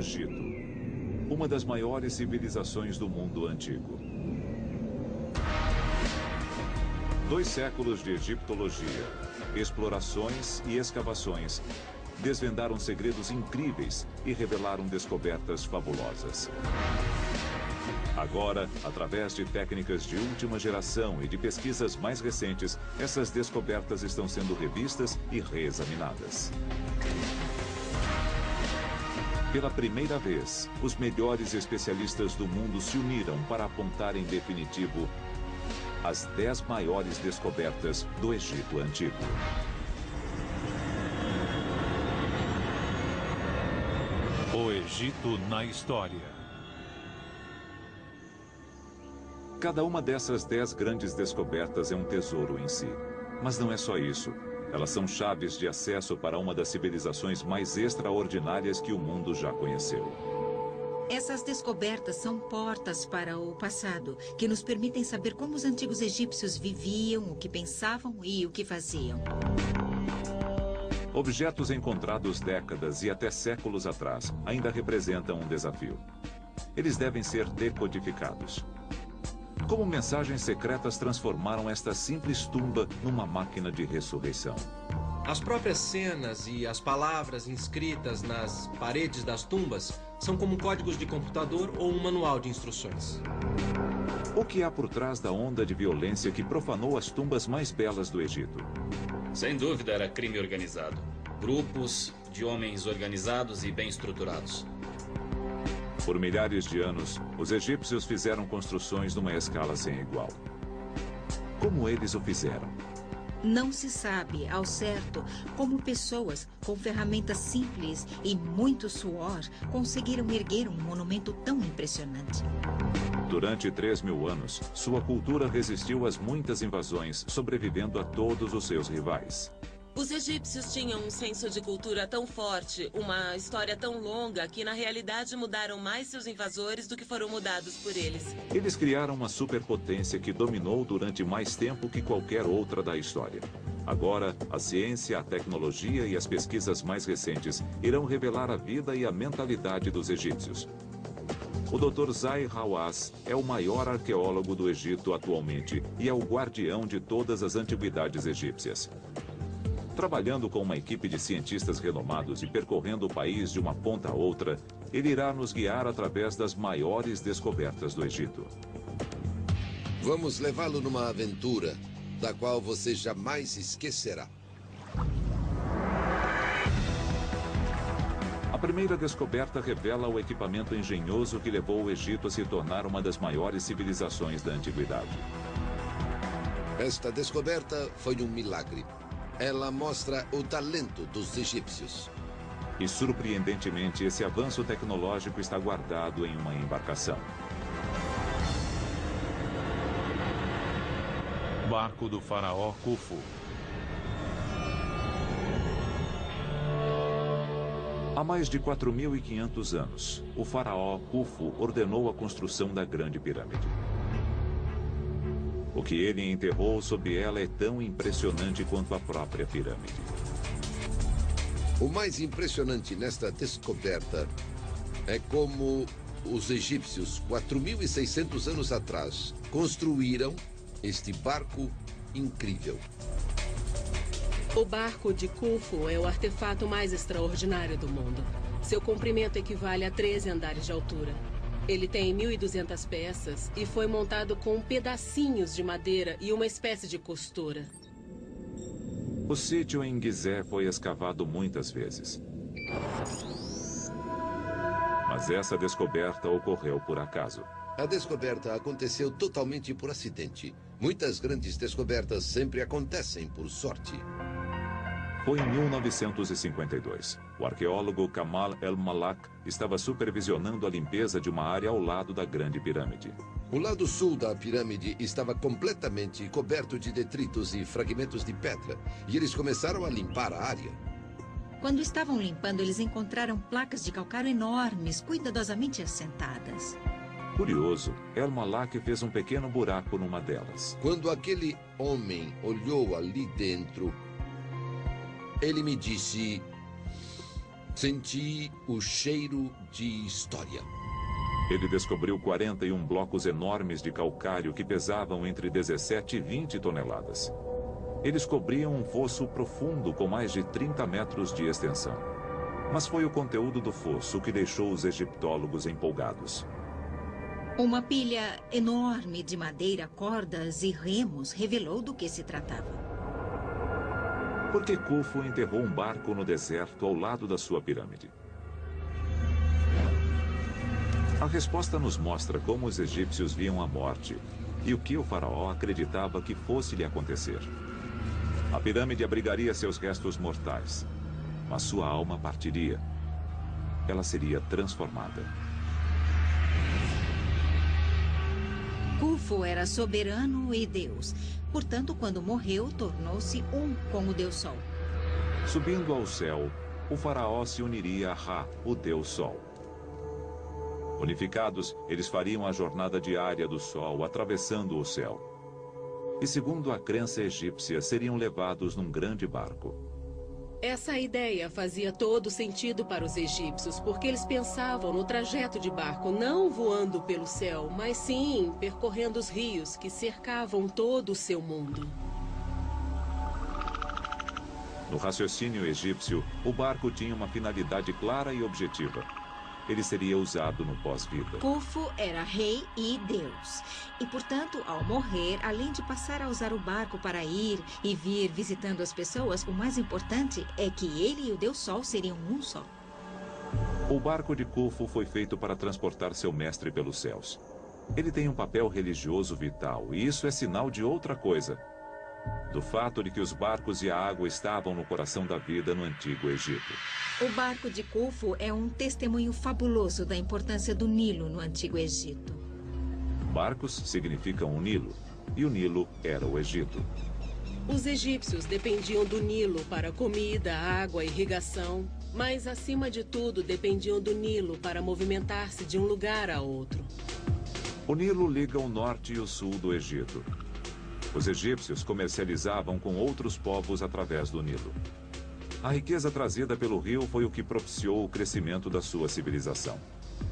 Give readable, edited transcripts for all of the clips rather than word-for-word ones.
Egito, uma das maiores civilizações do mundo antigo. 2 séculos de egiptologia, explorações e escavações desvendaram segredos incríveis e revelaram descobertas fabulosas. Agora, através de técnicas de última geração e de pesquisas mais recentes, essas descobertas estão sendo revistas e reexaminadas. Pela primeira vez, os melhores especialistas do mundo se uniram para apontar em definitivo as 10 maiores descobertas do Egito Antigo. O Egito na história. Cada uma dessas 10 grandes descobertas é um tesouro em si. Mas não é só isso. Elas são chaves de acesso para uma das civilizações mais extraordinárias que o mundo já conheceu. Essas descobertas são portas para o passado, que nos permitem saber como os antigos egípcios viviam, o que pensavam e o que faziam. Objetos encontrados décadas e até séculos atrás ainda representam um desafio. Eles devem ser decodificados. Como mensagens secretas transformaram esta simples tumba numa máquina de ressurreição. As próprias cenas e as palavras inscritas nas paredes das tumbas são como códigos de computador ou um manual de instruções. O que há por trás da onda de violência que profanou as tumbas mais belas do Egito? Sem dúvida era crime organizado. Grupos de homens organizados e bem estruturados. Por milhares de anos, os egípcios fizeram construções numa escala sem igual. Como eles o fizeram? Não se sabe, ao certo, como pessoas com ferramentas simples e muito suor conseguiram erguer um monumento tão impressionante. Durante 3.000 anos, sua cultura resistiu às muitas invasões, sobrevivendo a todos os seus rivais. Os egípcios tinham um senso de cultura tão forte, uma história tão longa, que na realidade mudaram mais seus invasores do que foram mudados por eles. Eles criaram uma superpotência que dominou durante mais tempo que qualquer outra da história. Agora, a ciência, a tecnologia e as pesquisas mais recentes irão revelar a vida e a mentalidade dos egípcios. O Dr. Zahi Hawass é o maior arqueólogo do Egito atualmente e é o guardião de todas as antiguidades egípcias. Trabalhando com uma equipe de cientistas renomados e percorrendo o país de uma ponta a outra, ele irá nos guiar através das maiores descobertas do Egito. Vamos levá-lo numa aventura da qual você jamais esquecerá. A primeira descoberta revela o equipamento engenhoso que levou o Egito a se tornar uma das maiores civilizações da antiguidade. Esta descoberta foi um milagre. Ela mostra o talento dos egípcios. E, surpreendentemente, esse avanço tecnológico está guardado em uma embarcação. Barco do faraó Khufu. Há mais de 4.500 anos, o faraó Khufu ordenou a construção da Grande Pirâmide. O que ele enterrou sob ela é tão impressionante quanto a própria pirâmide. O mais impressionante nesta descoberta é como os egípcios, 4.600 anos atrás, construíram este barco incrível. O barco de Khufu é o artefato mais extraordinário do mundo. Seu comprimento equivale a 13 andares de altura. Ele tem 1.200 peças e foi montado com pedacinhos de madeira e uma espécie de costura. O sítio em Gizé foi escavado muitas vezes. Mas essa descoberta ocorreu por acaso. A descoberta aconteceu totalmente por acidente. Muitas grandes descobertas sempre acontecem por sorte. Foi em 1952. O arqueólogo Kamal El-Malak estava supervisionando a limpeza de uma área ao lado da Grande Pirâmide. O lado sul da pirâmide estava completamente coberto de detritos e fragmentos de pedra, e eles começaram a limpar a área. Quando estavam limpando, eles encontraram placas de calcário enormes, cuidadosamente assentadas. Curioso, El-Malak fez um pequeno buraco numa delas. Quando aquele homem olhou ali dentro, ele me disse: Senti o cheiro de história. Ele descobriu 41 blocos enormes de calcário que pesavam entre 17 e 20 toneladas. Eles cobriam um fosso profundo com mais de 30 metros de extensão. Mas foi o conteúdo do fosso que deixou os egiptólogos empolgados. Uma pilha enorme de madeira, cordas e remos revelou do que se tratava. Por que Khufu enterrou um barco no deserto ao lado da sua pirâmide? A resposta nos mostra como os egípcios viam a morte e o que o faraó acreditava que fosse lhe acontecer. A pirâmide abrigaria seus restos mortais, mas sua alma partiria. Ela seria transformada. Khufu era soberano e Deus. Portanto, quando morreu, tornou-se um com o Deus Sol. Subindo ao céu, o faraó se uniria a Ra, o Deus Sol. Unificados, eles fariam a jornada diária do Sol, atravessando o céu. E segundo a crença egípcia, seriam levados num grande barco. Essa ideia fazia todo sentido para os egípcios, porque eles pensavam no trajeto de barco não voando pelo céu, mas sim percorrendo os rios que cercavam todo o seu mundo. No raciocínio egípcio, o barco tinha uma finalidade clara e objetiva. Ele seria usado no pós-vida. Khufu era rei e Deus. E, portanto, ao morrer, além de passar a usar o barco para ir e vir visitando as pessoas, o mais importante é que ele e o Deus Sol seriam um só. O barco de Khufu foi feito para transportar seu mestre pelos céus. Ele tem um papel religioso vital, e isso é sinal de outra coisa. Do fato de que os barcos e a água estavam no coração da vida no Antigo Egito. O barco de Khufu é um testemunho fabuloso da importância do Nilo no Antigo Egito. Barcos significam o Nilo, e o Nilo era o Egito. Os egípcios dependiam do Nilo para comida, água e irrigação, mas, acima de tudo, dependiam do Nilo para movimentar-se de um lugar a outro. O Nilo liga o norte e o sul do Egito. Os egípcios comercializavam com outros povos através do Nilo. A riqueza trazida pelo rio foi o que propiciou o crescimento da sua civilização.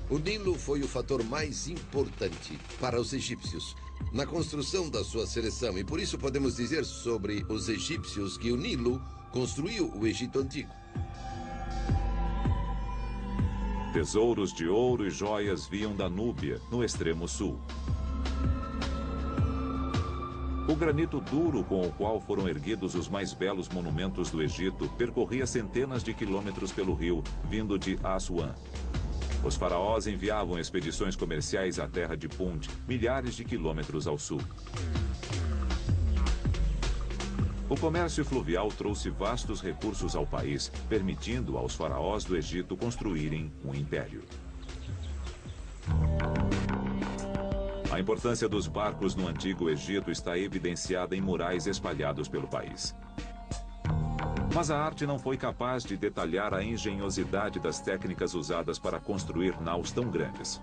O Nilo foi o fator mais importante para os egípcios na construção da sua seleção, e por isso podemos dizer sobre os egípcios que o Nilo construiu o Egito Antigo. Tesouros de ouro e joias vinham da Núbia, no extremo sul. O granito duro com o qual foram erguidos os mais belos monumentos do Egito percorria centenas de quilômetros pelo rio, vindo de Assuã. Os faraós enviavam expedições comerciais à terra de Punt, milhares de quilômetros ao sul. O comércio fluvial trouxe vastos recursos ao país, permitindo aos faraós do Egito construírem um império. A importância dos barcos no Antigo Egito está evidenciada em murais espalhados pelo país. Mas a arte não foi capaz de detalhar a engenhosidade das técnicas usadas para construir naus tão grandes.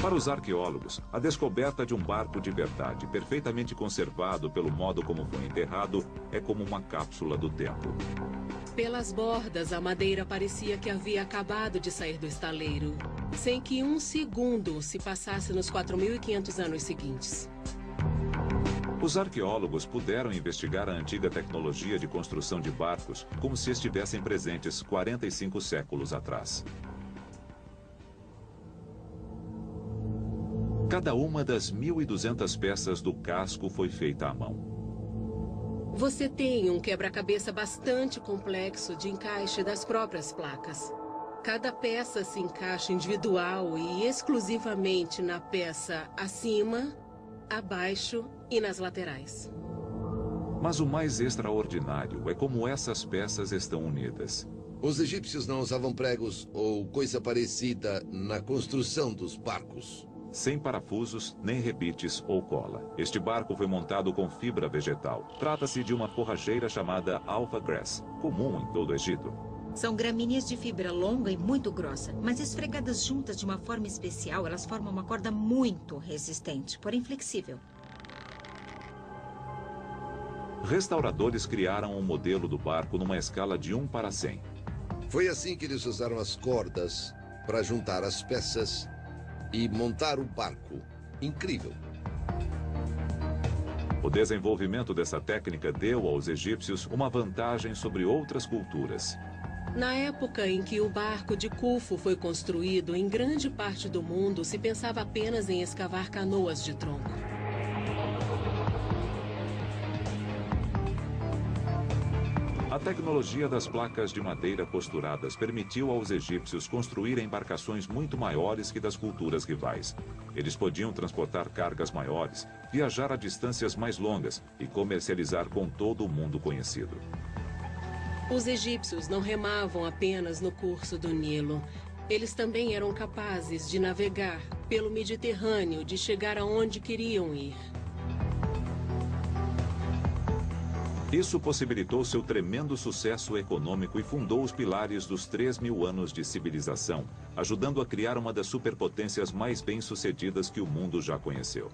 Para os arqueólogos, a descoberta de um barco de verdade, perfeitamente conservado pelo modo como foi enterrado, é como uma cápsula do tempo. Pelas bordas, a madeira parecia que havia acabado de sair do estaleiro, sem que um segundo se passasse nos 4.500 anos seguintes. Os arqueólogos puderam investigar a antiga tecnologia de construção de barcos como se estivessem presentes 45 séculos atrás. Cada uma das 1.200 peças do casco foi feita à mão. Você tem um quebra-cabeça bastante complexo de encaixe das próprias placas. Cada peça se encaixa individual e exclusivamente na peça acima, abaixo e nas laterais. Mas o mais extraordinário é como essas peças estão unidas. Os egípcios não usavam pregos ou coisa parecida na construção dos barcos. Sem parafusos, nem rebites ou cola. Este barco foi montado com fibra vegetal. Trata-se de uma forrageira chamada alpha grass, comum em todo o Egito. São gramíneas de fibra longa e muito grossa, mas esfregadas juntas de uma forma especial, elas formam uma corda muito resistente, porém flexível. Restauradores criaram um modelo do barco numa escala de 1 para 100. Foi assim que eles usaram as cordas para juntar as peças e montar o barco. Incrível. O desenvolvimento dessa técnica deu aos egípcios uma vantagem sobre outras culturas. Na época em que o barco de Khufu foi construído, em grande parte do mundo se pensava apenas em escavar canoas de tronco. A tecnologia das placas de madeira costuradas permitiu aos egípcios construir embarcações muito maiores que das culturas rivais. Eles podiam transportar cargas maiores, viajar a distâncias mais longas e comercializar com todo o mundo conhecido. Os egípcios não remavam apenas no curso do Nilo. Eles também eram capazes de navegar pelo Mediterrâneo, de chegar aonde queriam ir. Isso possibilitou seu tremendo sucesso econômico e fundou os pilares dos 3.000 anos de civilização, ajudando a criar uma das superpotências mais bem-sucedidas que o mundo já conheceu.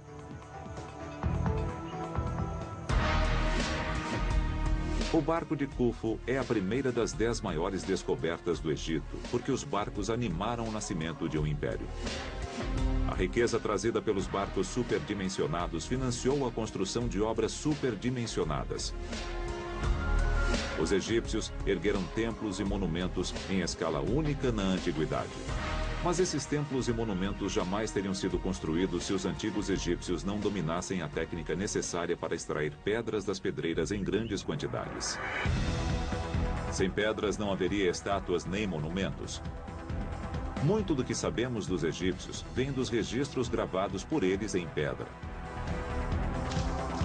O barco de Khufu é a primeira das 10 maiores descobertas do Egito, porque os barcos animaram o nascimento de um império. A riqueza trazida pelos barcos superdimensionados financiou a construção de obras superdimensionadas. Os egípcios ergueram templos e monumentos em escala única na antiguidade. Mas esses templos e monumentos jamais teriam sido construídos se os antigos egípcios não dominassem a técnica necessária para extrair pedras das pedreiras em grandes quantidades. Sem pedras não haveria estátuas nem monumentos. Muito do que sabemos dos egípcios vem dos registros gravados por eles em pedra.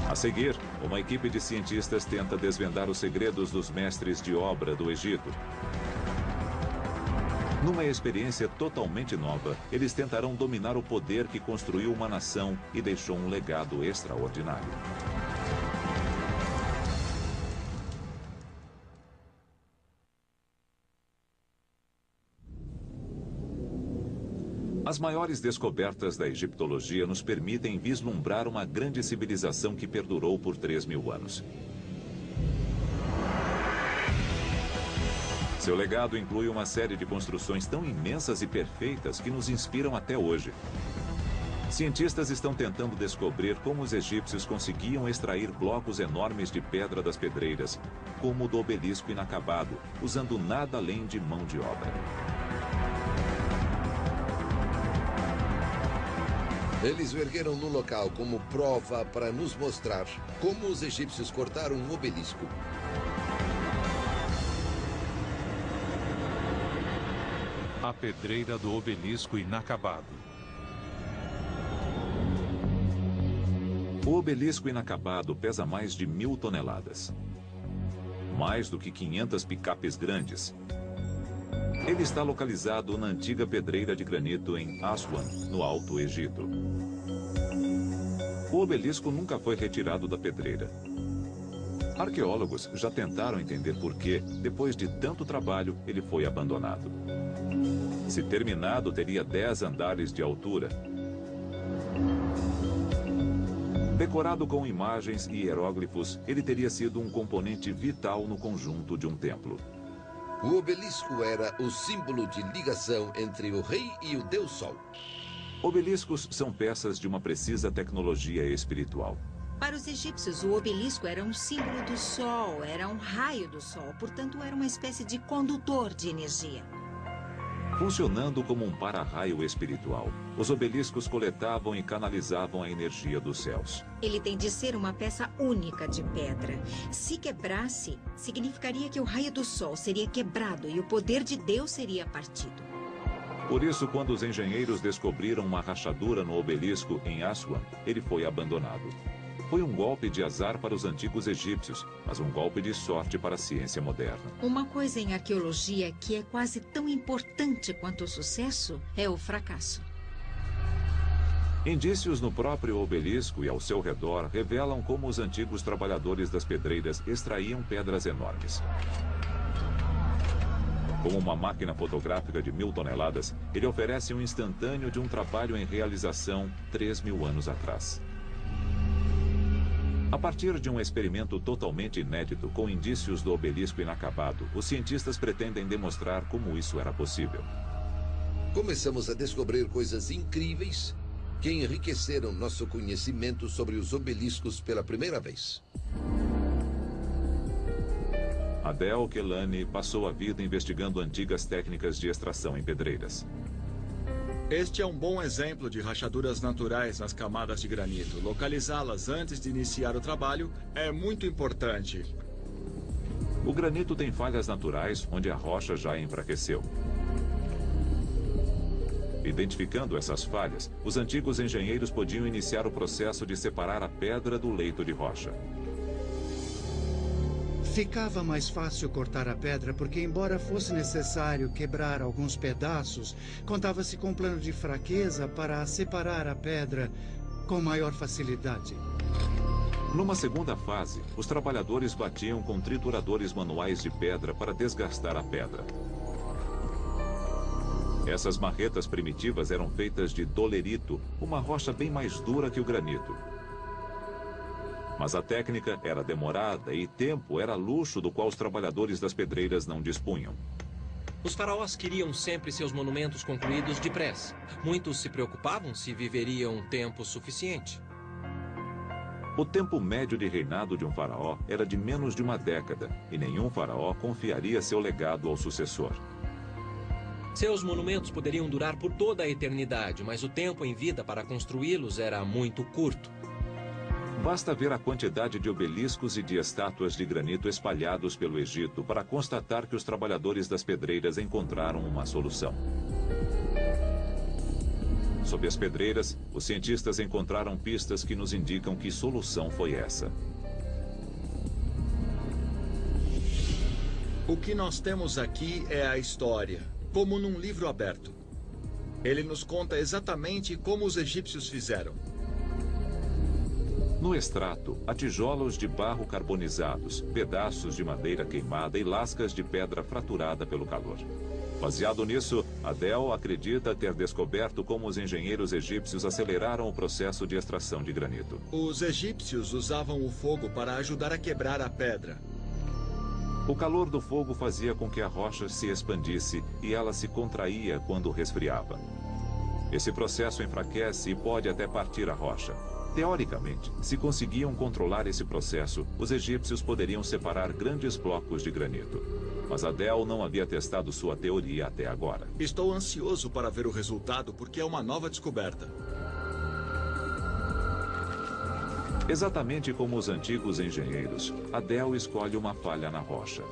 A seguir, uma equipe de cientistas tenta desvendar os segredos dos mestres de obra do Egito. Numa experiência totalmente nova, eles tentarão dominar o poder que construiu uma nação e deixou um legado extraordinário. As maiores descobertas da egiptologia nos permitem vislumbrar uma grande civilização que perdurou por 3.000 anos. Seu legado inclui uma série de construções tão imensas e perfeitas que nos inspiram até hoje. Cientistas estão tentando descobrir como os egípcios conseguiam extrair blocos enormes de pedra das pedreiras, como o do obelisco inacabado, usando nada além de mão de obra. Eles o ergueram no local como prova para nos mostrar como os egípcios cortaram um obelisco. A pedreira do obelisco inacabado. O obelisco inacabado pesa mais de 1.000 toneladas. Mais do que 500 picapes grandes. Ele está localizado na antiga pedreira de granito em Aswan, no Alto Egito. O obelisco nunca foi retirado da pedreira. Arqueólogos já tentaram entender por que, depois de tanto trabalho, ele foi abandonado. Se terminado, teria 10 andares de altura. Decorado com imagens e hieróglifos, ele teria sido um componente vital no conjunto de um templo. O obelisco era o símbolo de ligação entre o rei e o Deus Sol. Obeliscos são peças de uma precisa tecnologia espiritual. Para os egípcios, o obelisco era um símbolo do sol, era um raio do sol, portanto era uma espécie de condutor de energia. Funcionando como um para-raio espiritual, os obeliscos coletavam e canalizavam a energia dos céus. Ele tem de ser uma peça única de pedra. Se quebrasse, significaria que o raio do sol seria quebrado e o poder de Deus seria partido. Por isso, quando os engenheiros descobriram uma rachadura no obelisco em Aswan, ele foi abandonado. Foi um golpe de azar para os antigos egípcios, mas um golpe de sorte para a ciência moderna. Uma coisa em arqueologia que é quase tão importante quanto o sucesso é o fracasso. Indícios no próprio obelisco e ao seu redor revelam como os antigos trabalhadores das pedreiras extraíam pedras enormes. Com uma máquina fotográfica de 1.000 toneladas, ele oferece um instantâneo de um trabalho em realização 3.000 anos atrás. A partir de um experimento totalmente inédito com indícios do obelisco inacabado, os cientistas pretendem demonstrar como isso era possível. Começamos a descobrir coisas incríveis que enriqueceram nosso conhecimento sobre os obeliscos pela primeira vez. Adel Kelani passou a vida investigando antigas técnicas de extração em pedreiras. Este é um bom exemplo de rachaduras naturais nas camadas de granito. Localizá-las antes de iniciar o trabalho é muito importante. O granito tem falhas naturais onde a rocha já enfraqueceu. Identificando essas falhas, os antigos engenheiros podiam iniciar o processo de separar a pedra do leito de rocha. Ficava mais fácil cortar a pedra porque, embora fosse necessário quebrar alguns pedaços, contava-se com um plano de fraqueza para separar a pedra com maior facilidade. Numa segunda fase, os trabalhadores batiam com trituradores manuais de pedra para desgastar a pedra. Essas marretas primitivas eram feitas de dolerito, uma rocha bem mais dura que o granito. Mas a técnica era demorada e tempo era luxo do qual os trabalhadores das pedreiras não dispunham. Os faraós queriam sempre seus monumentos concluídos depressa. Muitos se preocupavam se viveriam tempo suficiente. O tempo médio de reinado de um faraó era de menos de uma década, e nenhum faraó confiaria seu legado ao sucessor. Seus monumentos poderiam durar por toda a eternidade, mas o tempo em vida para construí-los era muito curto. Basta ver a quantidade de obeliscos e de estátuas de granito espalhados pelo Egito para constatar que os trabalhadores das pedreiras encontraram uma solução. Sob as pedreiras, os cientistas encontraram pistas que nos indicam que solução foi essa. O que nós temos aqui é a história, como num livro aberto. Ele nos conta exatamente como os egípcios fizeram. No extrato, há tijolos de barro carbonizados, pedaços de madeira queimada e lascas de pedra fraturada pelo calor. Baseado nisso, Adel acredita ter descoberto como os engenheiros egípcios aceleraram o processo de extração de granito. Os egípcios usavam o fogo para ajudar a quebrar a pedra. O calor do fogo fazia com que a rocha se expandisse e ela se contraía quando resfriava. Esse processo enfraquece e pode até partir a rocha. Teoricamente, se conseguiam controlar esse processo, os egípcios poderiam separar grandes blocos de granito. Mas Adel não havia testado sua teoria até agora. Estou ansioso para ver o resultado porque é uma nova descoberta. Exatamente como os antigos engenheiros, Adel escolhe uma falha na rocha.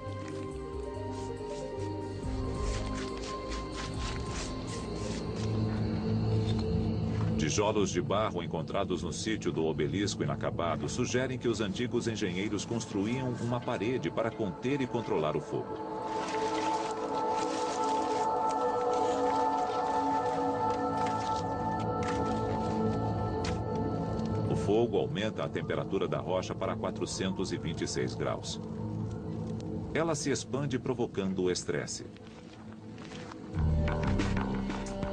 Tijolos de barro encontrados no sítio do obelisco inacabado sugerem que os antigos engenheiros construíam uma parede para conter e controlar o fogo. O fogo aumenta a temperatura da rocha para 426 graus. Ela se expande provocando o estresse.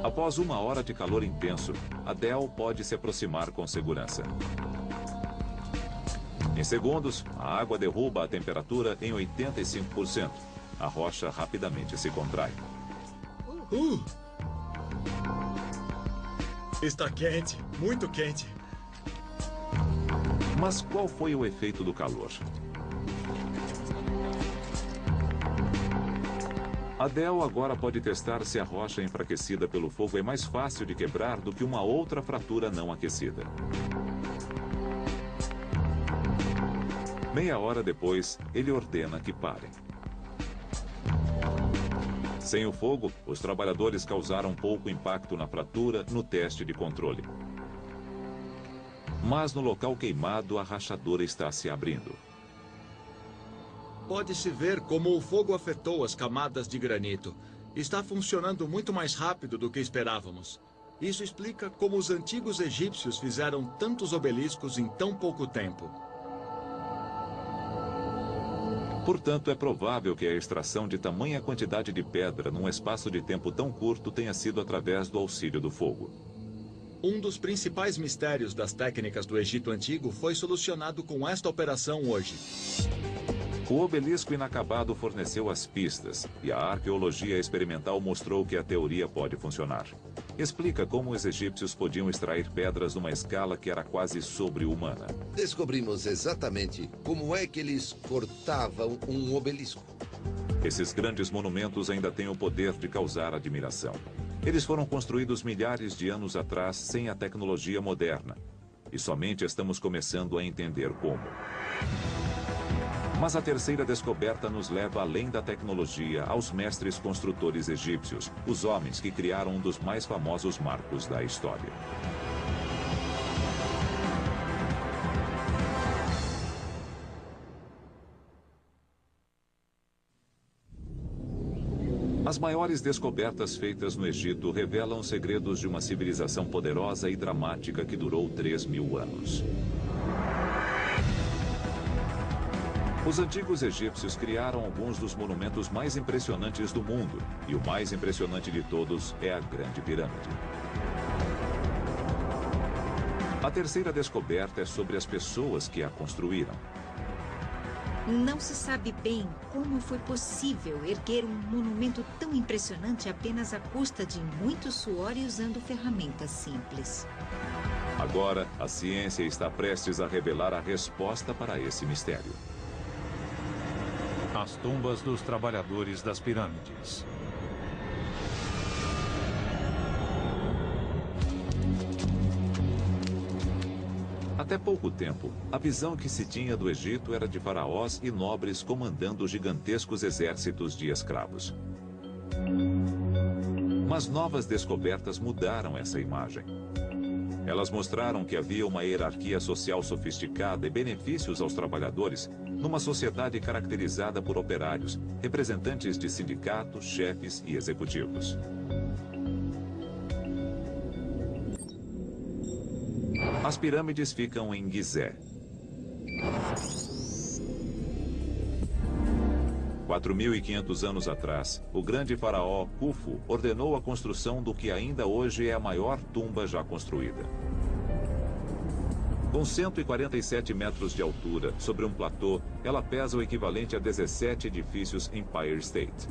Após 1 hora de calor intenso, Adel pode se aproximar com segurança. Em segundos, a água derruba a temperatura em 85%. A rocha rapidamente se contrai. Está quente, muito quente. Mas qual foi o efeito do calor? Adel agora pode testar se a rocha enfraquecida pelo fogo é mais fácil de quebrar do que uma outra fratura não aquecida. Meia hora depois, ele ordena que parem. Sem o fogo, os trabalhadores causaram pouco impacto na fratura no teste de controle. Mas no local queimado, a rachadura está se abrindo. Pode-se ver como o fogo afetou as camadas de granito. Está funcionando muito mais rápido do que esperávamos. Isso explica como os antigos egípcios fizeram tantos obeliscos em tão pouco tempo. Portanto, é provável que a extração de tamanha quantidade de pedra num espaço de tempo tão curto tenha sido através do auxílio do fogo. Um dos principais mistérios das técnicas do Egito Antigo foi solucionado com esta operação hoje. O obelisco inacabado forneceu as pistas e a arqueologia experimental mostrou que a teoria pode funcionar. Explica como os egípcios podiam extrair pedras numa escala que era quase sobre-humana. Descobrimos exatamente como é que eles cortavam um obelisco. Esses grandes monumentos ainda têm o poder de causar admiração. Eles foram construídos milhares de anos atrás sem a tecnologia moderna. E somente estamos começando a entender como. Mas a terceira descoberta nos leva além da tecnologia aos mestres construtores egípcios, os homens que criaram um dos mais famosos marcos da história. As maiores descobertas feitas no Egito revelam segredos de uma civilização poderosa e dramática que durou 3.000 anos. Os antigos egípcios criaram alguns dos monumentos mais impressionantes do mundo, e o mais impressionante de todos é a Grande Pirâmide. A terceira descoberta é sobre as pessoas que a construíram. Não se sabe bem como foi possível erguer um monumento tão impressionante apenas à custa de muito suor e usando ferramentas simples. Agora, a ciência está prestes a revelar a resposta para esse mistério. As tumbas dos trabalhadores das pirâmides. Até pouco tempo, a visão que se tinha do Egito era de faraós e nobres comandando gigantescos exércitos de escravos. Mas novas descobertas mudaram essa imagem. Elas mostraram que havia uma hierarquia social sofisticada e benefícios aos trabalhadores numa sociedade caracterizada por operários, representantes de sindicatos, chefes e executivos. As pirâmides ficam em Gizé. 4.500 anos atrás, o grande faraó Khufu ordenou a construção do que ainda hoje é a maior tumba já construída. Com 147 metros de altura, sobre um platô, ela pesa o equivalente a 17 edifícios Empire State.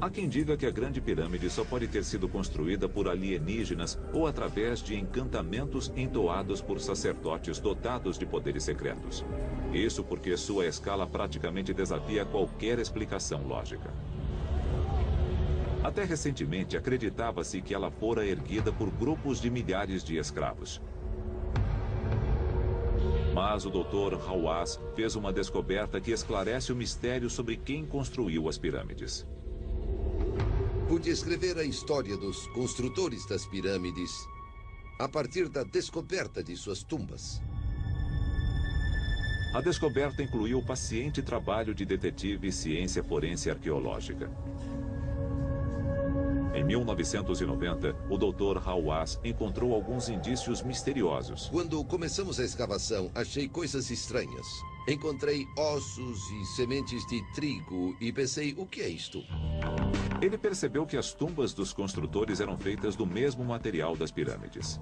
Há quem diga que a Grande Pirâmide só pode ter sido construída por alienígenas ou através de encantamentos entoados por sacerdotes dotados de poderes secretos. Isso porque sua escala praticamente desafia qualquer explicação lógica. Até recentemente, acreditava-se que ela fora erguida por grupos de milhares de escravos. Mas o Dr. Hawass fez uma descoberta que esclarece o mistério sobre quem construiu as pirâmides. Pude escrever a história dos construtores das pirâmides a partir da descoberta de suas tumbas. A descoberta incluiu o paciente trabalho de detetive e ciência forense arqueológica. Em 1990, o Dr. Hawass encontrou alguns indícios misteriosos. Quando começamos a escavação, achei coisas estranhas. Encontrei ossos e sementes de trigo e pensei, o que é isto? Ele percebeu que as tumbas dos construtores eram feitas do mesmo material das pirâmides.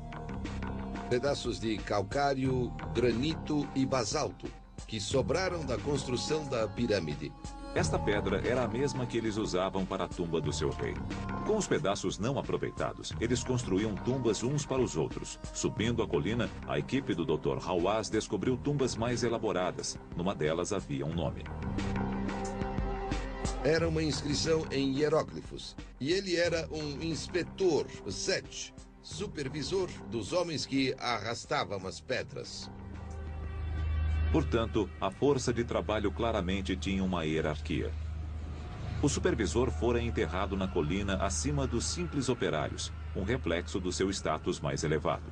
Pedaços de calcário, granito e basalto, que sobraram da construção da pirâmide. Esta pedra era a mesma que eles usavam para a tumba do seu rei. Com os pedaços não aproveitados, eles construíam tumbas uns para os outros. Subindo a colina, a equipe do Dr. Hawass descobriu tumbas mais elaboradas. Numa delas havia um nome. Era uma inscrição em hieróglifos. E ele era um inspetor, Set, supervisor dos homens que arrastavam as pedras. Portanto, a força de trabalho claramente tinha uma hierarquia. O supervisor fora enterrado na colina acima dos simples operários, um reflexo do seu status mais elevado.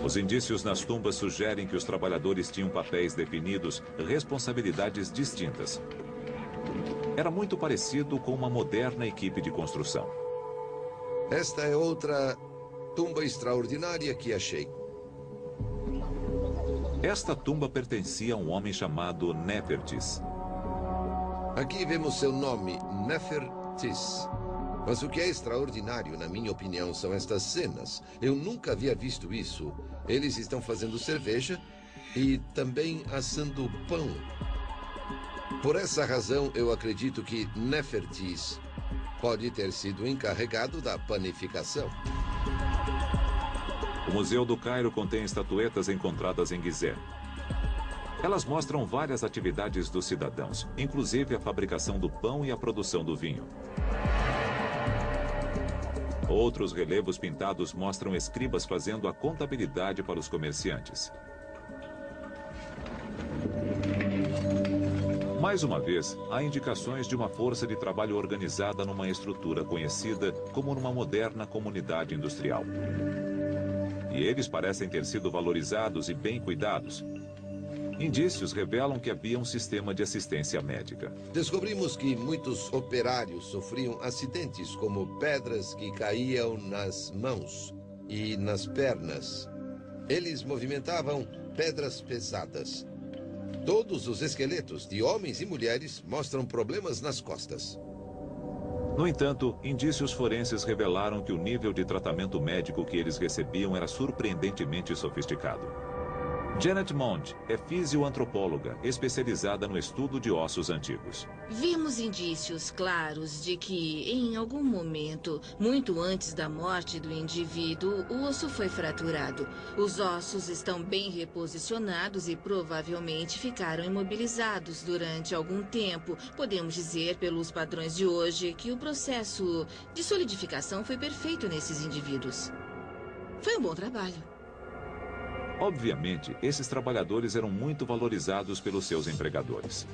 Os indícios nas tumbas sugerem que os trabalhadores tinham papéis definidos, responsabilidades distintas. Era muito parecido com uma moderna equipe de construção. Esta é outra tumba extraordinária que achei. Esta tumba pertencia a um homem chamado Nefertis. Aqui vemos seu nome, Nefertis. Mas o que é extraordinário, na minha opinião, são estas cenas. Eu nunca havia visto isso. Eles estão fazendo cerveja e também assando pão. Por essa razão, eu acredito que Nefertis pode ter sido encarregado da panificação. O Museu do Cairo contém estatuetas encontradas em Gizé. Elas mostram várias atividades dos cidadãos, inclusive a fabricação do pão e a produção do vinho. Outros relevos pintados mostram escribas fazendo a contabilidade para os comerciantes. Mais uma vez, há indicações de uma força de trabalho organizada numa estrutura conhecida como numa moderna comunidade industrial. E eles parecem ter sido valorizados e bem cuidados. Indícios revelam que havia um sistema de assistência médica. Descobrimos que muitos operários sofriam acidentes, como pedras que caíam nas mãos e nas pernas. Eles movimentavam pedras pesadas. Todos os esqueletos de homens e mulheres mostram problemas nas costas. No entanto, indícios forenses revelaram que o nível de tratamento médico que eles recebiam era surpreendentemente sofisticado. Janet Mond é fisioantropóloga, especializada no estudo de ossos antigos. Vimos indícios claros de que, em algum momento, muito antes da morte do indivíduo, o osso foi fraturado. Os ossos estão bem reposicionados e provavelmente ficaram imobilizados durante algum tempo. Podemos dizer, pelos padrões de hoje, que o processo de solidificação foi perfeito nesses indivíduos. Foi um bom trabalho. Obviamente, esses trabalhadores eram muito valorizados pelos seus empregadores.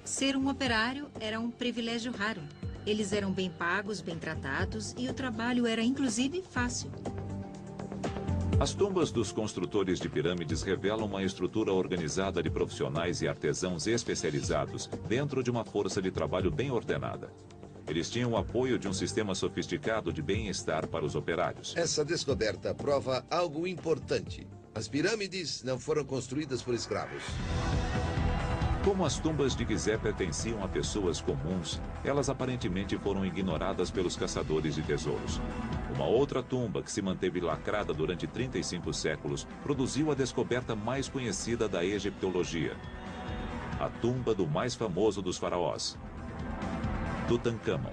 Ser um operário era um privilégio raro. Eles eram bem pagos, bem tratados e o trabalho era, inclusive, fácil. As tumbas dos construtores de pirâmides revelam uma estrutura organizada de profissionais e artesãos especializados dentro de uma força de trabalho bem ordenada. Eles tinham o apoio de um sistema sofisticado de bem-estar para os operários. Essa descoberta prova algo importante. As pirâmides não foram construídas por escravos. Como as tumbas de Gizé pertenciam a pessoas comuns, elas aparentemente foram ignoradas pelos caçadores de tesouros. Uma outra tumba, que se manteve lacrada durante 35 séculos, produziu a descoberta mais conhecida da egiptologia. A tumba do mais famoso dos faraós, Tutancâmon.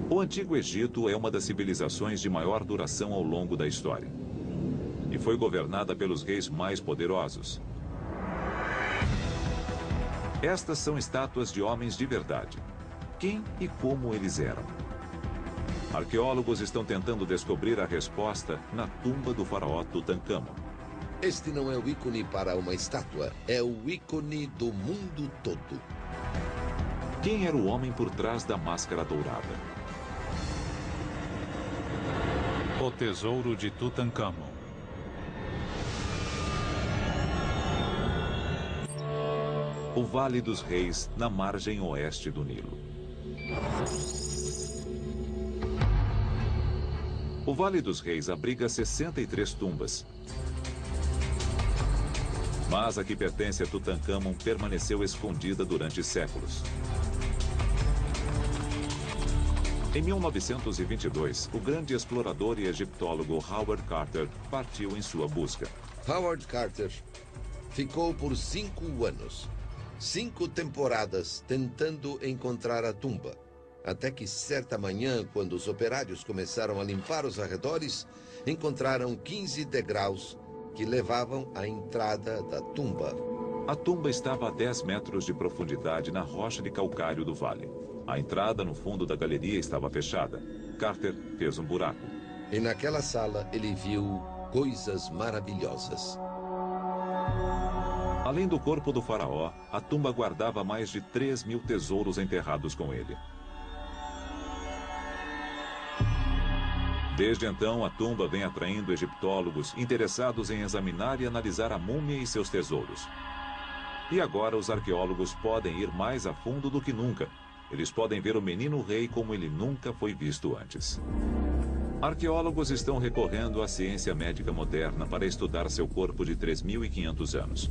O Antigo Egito é uma das civilizações de maior duração ao longo da história. E foi governada pelos reis mais poderosos. Estas são estátuas de homens de verdade. Quem e como eles eram? Arqueólogos estão tentando descobrir a resposta na tumba do faraó Tutancâmon. Este não é o ícone para uma estátua, é o ícone do mundo todo. Quem era o homem por trás da máscara dourada? O tesouro de Tutancâmon. O Vale dos Reis, na margem oeste do Nilo. O Vale dos Reis abriga 63 tumbas. Mas a que pertence a Tutancâmon permaneceu escondida durante séculos. Em 1922, o grande explorador e egiptólogo Howard Carter partiu em sua busca. Howard Carter ficou por 5 anos, 5 temporadas tentando encontrar a tumba. Até que certa manhã, quando os operários começaram a limpar os arredores, encontraram 15 degraus que levavam à entrada da tumba. A tumba estava a 10 metros de profundidade na rocha de calcário do vale. A entrada no fundo da galeria estava fechada. Carter fez um buraco. E naquela sala ele viu coisas maravilhosas. Além do corpo do faraó, a tumba guardava mais de 3.000 tesouros enterrados com ele. Desde então, a tumba vem atraindo egiptólogos interessados em examinar e analisar a múmia e seus tesouros. E agora os arqueólogos podem ir mais a fundo do que nunca. Eles podem ver o menino rei como ele nunca foi visto antes. Arqueólogos estão recorrendo à ciência médica moderna para estudar seu corpo de 3.500 anos.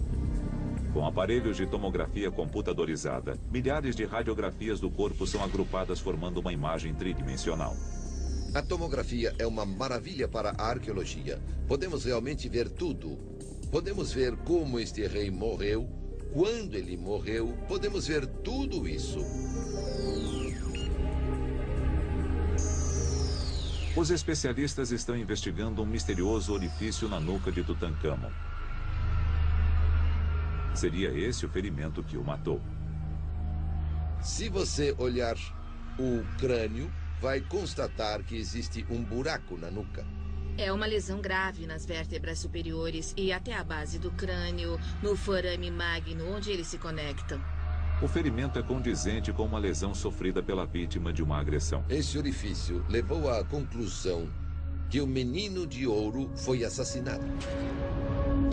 Com aparelhos de tomografia computadorizada, milhares de radiografias do corpo são agrupadas formando uma imagem tridimensional. A tomografia é uma maravilha para a arqueologia. Podemos realmente ver tudo. Podemos ver como este rei morreu, quando ele morreu. Podemos ver tudo isso. Os especialistas estão investigando um misterioso orifício na nuca de Tutancâmon. Seria esse o ferimento que o matou. Se você olhar o crânio, vai constatar que existe um buraco na nuca. É uma lesão grave nas vértebras superiores e até a base do crânio, no forame magno, onde eles se conectam. O ferimento é condizente com uma lesão sofrida pela vítima de uma agressão. Esse orifício levou à conclusão que o menino de ouro foi assassinado.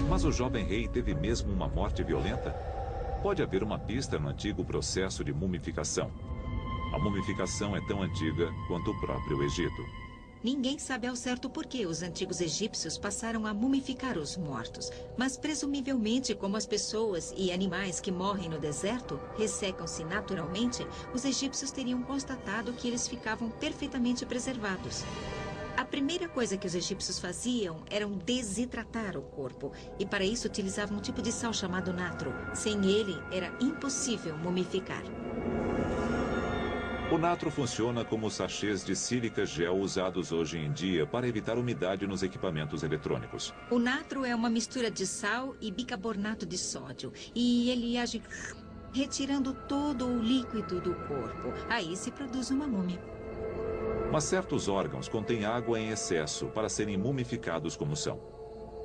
Mas o jovem rei teve mesmo uma morte violenta? Pode haver uma pista no antigo processo de mumificação. A mumificação é tão antiga quanto o próprio Egito. Ninguém sabe ao certo por que os antigos egípcios passaram a mumificar os mortos. Mas presumivelmente, como as pessoas e animais que morrem no deserto ressecam-se naturalmente, os egípcios teriam constatado que eles ficavam perfeitamente preservados. A primeira coisa que os egípcios faziam era desidratar o corpo. E para isso utilizavam um tipo de sal chamado natro. Sem ele, era impossível mumificar. O natro funciona como os sachês de sílica gel usados hoje em dia para evitar umidade nos equipamentos eletrônicos. O natro é uma mistura de sal e bicarbonato de sódio. E ele age retirando todo o líquido do corpo. Aí se produz uma múmia. Mas certos órgãos contêm água em excesso para serem mumificados como são.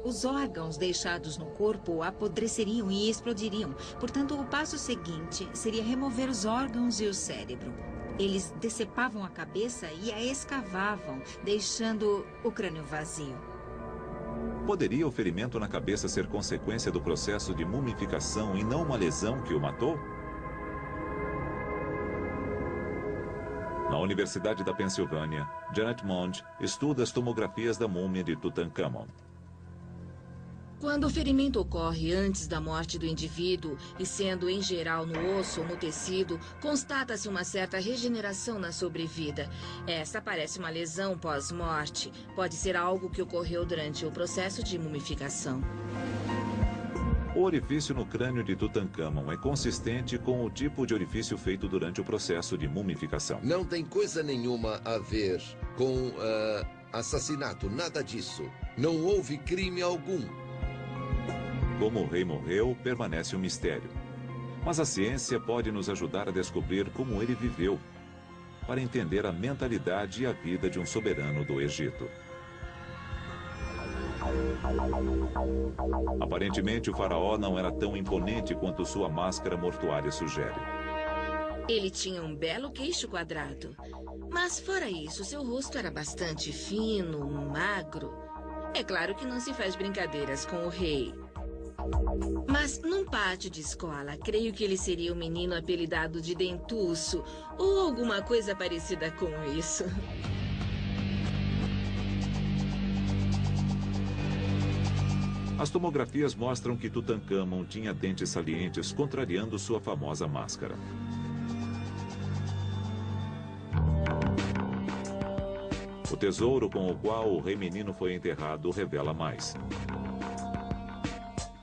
Os órgãos deixados no corpo apodreceriam e explodiriam. Portanto, o passo seguinte seria remover os órgãos e o cérebro. Eles decepavam a cabeça e a escavavam, deixando o crânio vazio. Poderia o ferimento na cabeça ser consequência do processo de mumificação e não uma lesão que o matou? Na Universidade da Pensilvânia, Janet Mond estuda as tomografias da múmia de Tutancâmon. Quando o ferimento ocorre antes da morte do indivíduo, e sendo em geral no osso ou no tecido, constata-se uma certa regeneração na sobrevida. Essa parece uma lesão pós-morte. Pode ser algo que ocorreu durante o processo de mumificação. O orifício no crânio de Tutancâmon é consistente com o tipo de orifício feito durante o processo de mumificação. Não tem coisa nenhuma a ver com assassinato, nada disso. Não houve crime algum. Como o rei morreu, permanece um mistério. Mas a ciência pode nos ajudar a descobrir como ele viveu, para entender a mentalidade e a vida de um soberano do Egito. Aparentemente, o faraó não era tão imponente quanto sua máscara mortuária sugere. Ele tinha um belo queixo quadrado. Mas fora isso, seu rosto era bastante fino, magro. É claro que não se faz brincadeiras com o rei. Mas num pátio de escola, creio que ele seria um menino apelidado de dentuço ou alguma coisa parecida com isso. As tomografias mostram que Tutancâmon tinha dentes salientes, contrariando sua famosa máscara. O tesouro com o qual o rei menino foi enterrado revela mais.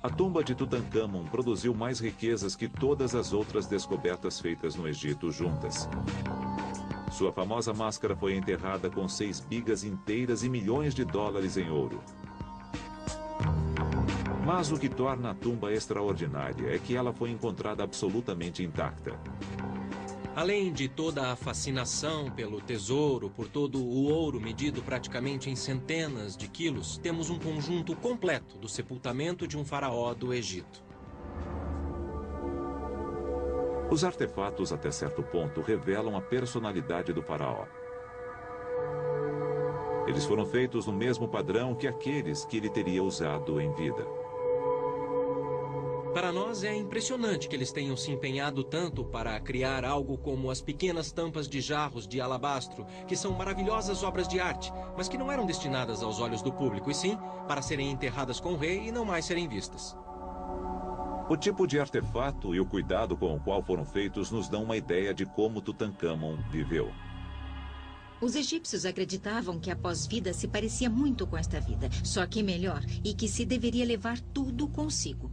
A tumba de Tutancâmon produziu mais riquezas que todas as outras descobertas feitas no Egito juntas. Sua famosa máscara foi enterrada com 6 bigas inteiras e milhões de dólares em ouro. Mas o que torna a tumba extraordinária é que ela foi encontrada absolutamente intacta. Além de toda a fascinação pelo tesouro, por todo o ouro medido praticamente em centenas de quilos, temos um conjunto completo do sepultamento de um faraó do Egito. Os artefatos, até certo ponto, revelam a personalidade do faraó. Eles foram feitos no mesmo padrão que aqueles que ele teria usado em vida. Para nós é impressionante que eles tenham se empenhado tanto para criar algo como as pequenas tampas de jarros de alabastro, que são maravilhosas obras de arte, mas que não eram destinadas aos olhos do público, e sim para serem enterradas com o rei e não mais serem vistas. O tipo de artefato e o cuidado com o qual foram feitos nos dão uma ideia de como Tutancâmon viveu. Os egípcios acreditavam que a pós-vida se parecia muito com esta vida, só que melhor, e que se deveria levar tudo consigo.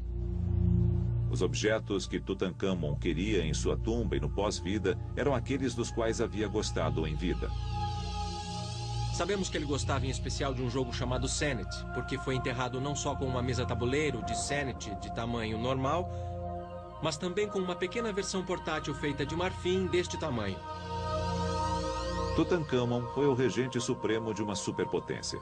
Os objetos que Tutancâmon queria em sua tumba e no pós-vida eram aqueles dos quais havia gostado em vida. Sabemos que ele gostava em especial de um jogo chamado Senet, porque foi enterrado não só com uma mesa-tabuleiro de Senet de tamanho normal, mas também com uma pequena versão portátil feita de marfim deste tamanho. Tutancâmon foi o regente supremo de uma superpotência.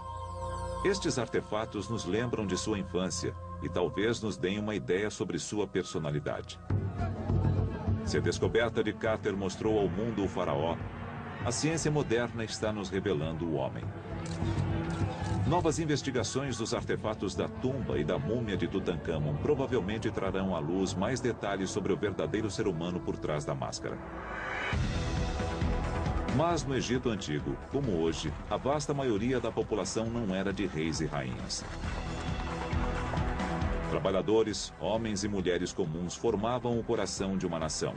Estes artefatos nos lembram de sua infância e talvez nos deem uma ideia sobre sua personalidade. Se a descoberta de Carter mostrou ao mundo o faraó, a ciência moderna está nos revelando o homem. Novas investigações dos artefatos da tumba e da múmia de Tutancâmon provavelmente trarão à luz mais detalhes sobre o verdadeiro ser humano por trás da máscara. Mas no Egito Antigo, como hoje, a vasta maioria da população não era de reis e rainhas. Trabalhadores, homens e mulheres comuns formavam o coração de uma nação.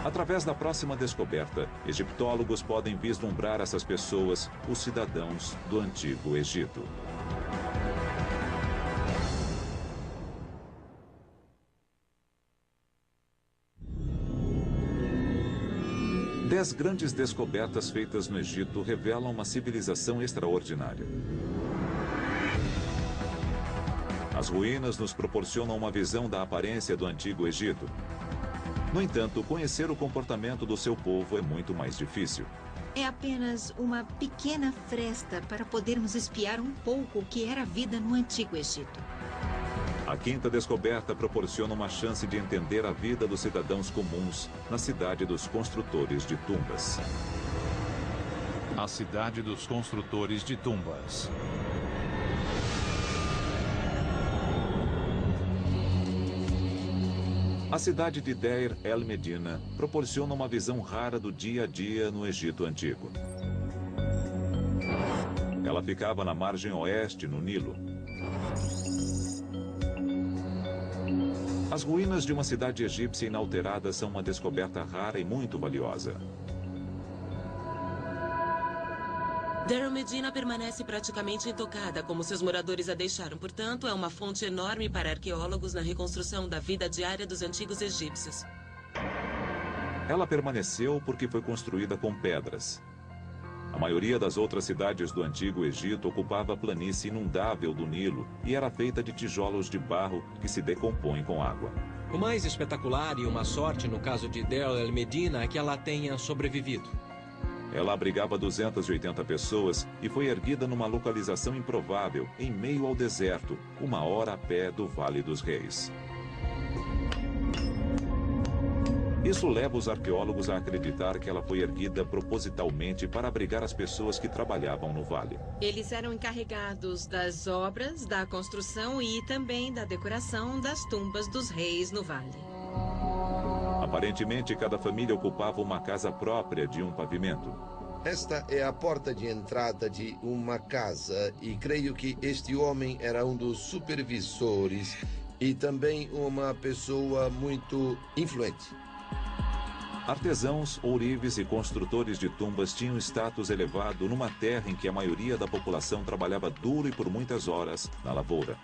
Através da próxima descoberta, egiptólogos podem vislumbrar essas pessoas, os cidadãos do Antigo Egito. Dez grandes descobertas feitas no Egito revelam uma civilização extraordinária. As ruínas nos proporcionam uma visão da aparência do Antigo Egito. No entanto, conhecer o comportamento do seu povo é muito mais difícil. É apenas uma pequena fresta para podermos espiar um pouco o que era a vida no Antigo Egito. A quinta descoberta proporciona uma chance de entender a vida dos cidadãos comuns na cidade dos construtores de tumbas. A cidade dos construtores de tumbas. A cidade de Deir el-Medina proporciona uma visão rara do dia a dia no Egito Antigo. Ela ficava na margem oeste, no Nilo. As ruínas de uma cidade egípcia inalterada são uma descoberta rara e muito valiosa. Deir el-Medina permanece praticamente intocada, como seus moradores a deixaram. Portanto, é uma fonte enorme para arqueólogos na reconstrução da vida diária dos antigos egípcios. Ela permaneceu porque foi construída com pedras. A maioria das outras cidades do Antigo Egito ocupava a planície inundável do Nilo e era feita de tijolos de barro que se decompõem com água. O mais espetacular e uma sorte no caso de Deir el-Medina é que ela tenha sobrevivido. Ela abrigava 280 pessoas e foi erguida numa localização improvável, em meio ao deserto, 1 hora a pé do Vale dos Reis. Isso leva os arqueólogos a acreditar que ela foi erguida propositalmente para abrigar as pessoas que trabalhavam no vale. Eles eram encarregados das obras, da construção e também da decoração das tumbas dos reis no vale. Aparentemente, cada família ocupava uma casa própria de um pavimento. Esta é a porta de entrada de uma casa e creio que este homem era um dos supervisores e também uma pessoa muito influente. Artesãos, ourives e construtores de tumbas tinham status elevado numa terra em que a maioria da população trabalhava duro e por muitas horas na lavoura.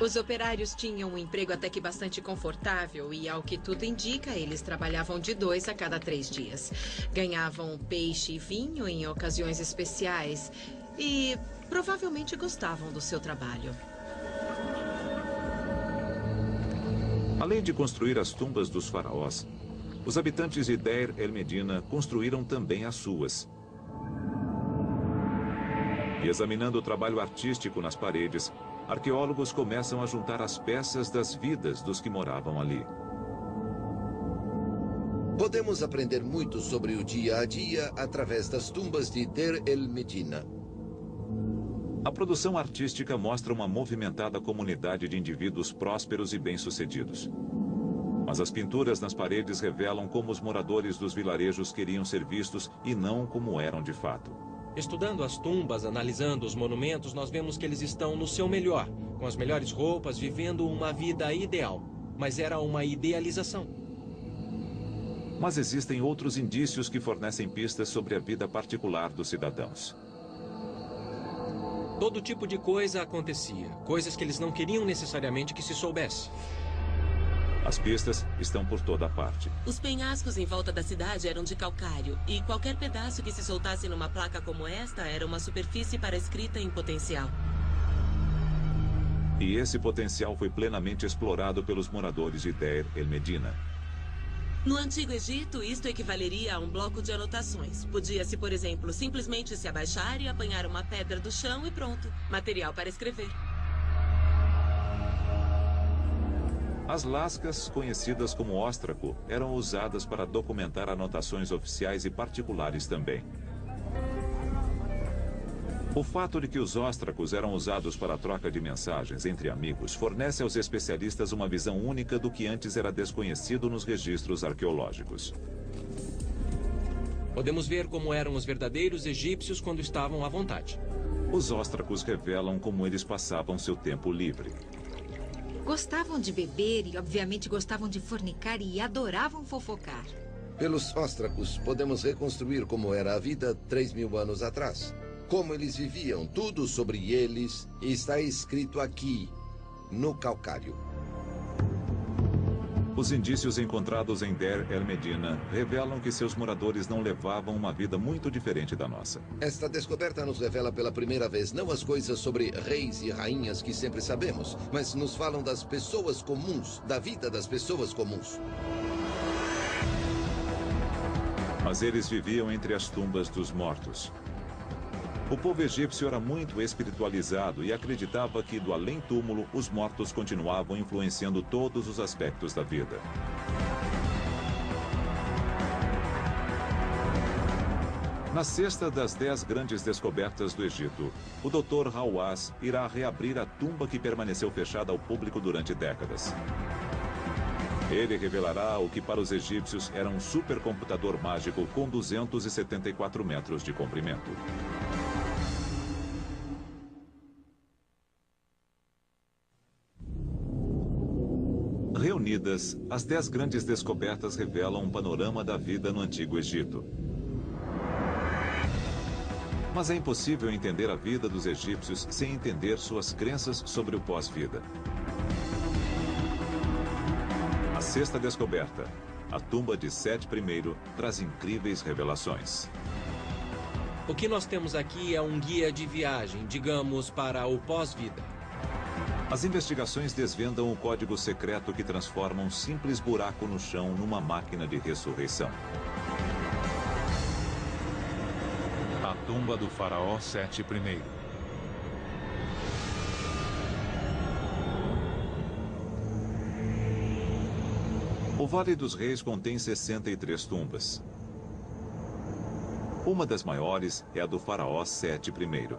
Os operários tinham um emprego até que bastante confortável e, ao que tudo indica, eles trabalhavam de 2 a cada 3 dias. Ganhavam peixe e vinho em ocasiões especiais e provavelmente gostavam do seu trabalho. Além de construir as tumbas dos faraós, os habitantes de Deir el-Medina construíram também as suas. E examinando o trabalho artístico nas paredes, arqueólogos começam a juntar as peças das vidas dos que moravam ali. Podemos aprender muito sobre o dia a dia através das tumbas de Deir el-Medina. A produção artística mostra uma movimentada comunidade de indivíduos prósperos e bem-sucedidos. Mas as pinturas nas paredes revelam como os moradores dos vilarejos queriam ser vistos e não como eram de fato. Estudando as tumbas, analisando os monumentos, nós vemos que eles estão no seu melhor, com as melhores roupas, vivendo uma vida ideal. Mas era uma idealização. Mas existem outros indícios que fornecem pistas sobre a vida particular dos cidadãos. Todo tipo de coisa acontecia. Coisas que eles não queriam necessariamente que se soubesse. As pistas estão por toda parte. Os penhascos em volta da cidade eram de calcário, e qualquer pedaço que se soltasse numa placa como esta era uma superfície para escrita em potencial. E esse potencial foi plenamente explorado pelos moradores de Deir el-Medina. No Antigo Egito, isto equivaleria a um bloco de anotações. Podia-se, por exemplo, simplesmente se abaixar e apanhar uma pedra do chão e pronto. Material para escrever. As lascas, conhecidas como óstraco, eram usadas para documentar anotações oficiais e particulares também. O fato de que os óstracos eram usados para a troca de mensagens entre amigos fornece aos especialistas uma visão única do que antes era desconhecido nos registros arqueológicos. Podemos ver como eram os verdadeiros egípcios quando estavam à vontade. Os óstracos revelam como eles passavam seu tempo livre. Gostavam de beber e, obviamente, gostavam de fornicar e adoravam fofocar. Pelos óstracos, podemos reconstruir como era a vida 3.000 anos atrás. Como eles viviam, tudo sobre eles está escrito aqui, no calcário. Os indícios encontrados em Deir el-Medina revelam que seus moradores não levavam uma vida muito diferente da nossa. Esta descoberta nos revela pela primeira vez não as coisas sobre reis e rainhas que sempre sabemos, mas nos falam das pessoas comuns, da vida das pessoas comuns. Mas eles viviam entre as tumbas dos mortos. O povo egípcio era muito espiritualizado e acreditava que, do além-túmulo, os mortos continuavam influenciando todos os aspectos da vida. Na sexta das 10 grandes descobertas do Egito, o Dr. Hawass irá reabrir a tumba que permaneceu fechada ao público durante décadas. Ele revelará o que para os egípcios era um supercomputador mágico com 274 metros de comprimento. Reunidas, as 10 grandes descobertas revelam um panorama da vida no Antigo Egito. Mas é impossível entender a vida dos egípcios sem entender suas crenças sobre o pós-vida. A sexta descoberta, a tumba de Sete I, traz incríveis revelações. O que nós temos aqui é um guia de viagem, digamos, para o pós-vida. As investigações desvendam o código secreto que transforma um simples buraco no chão numa máquina de ressurreição. A tumba do faraó Sete I. O Vale dos Reis contém 63 tumbas. Uma das maiores é a do faraó Sete I.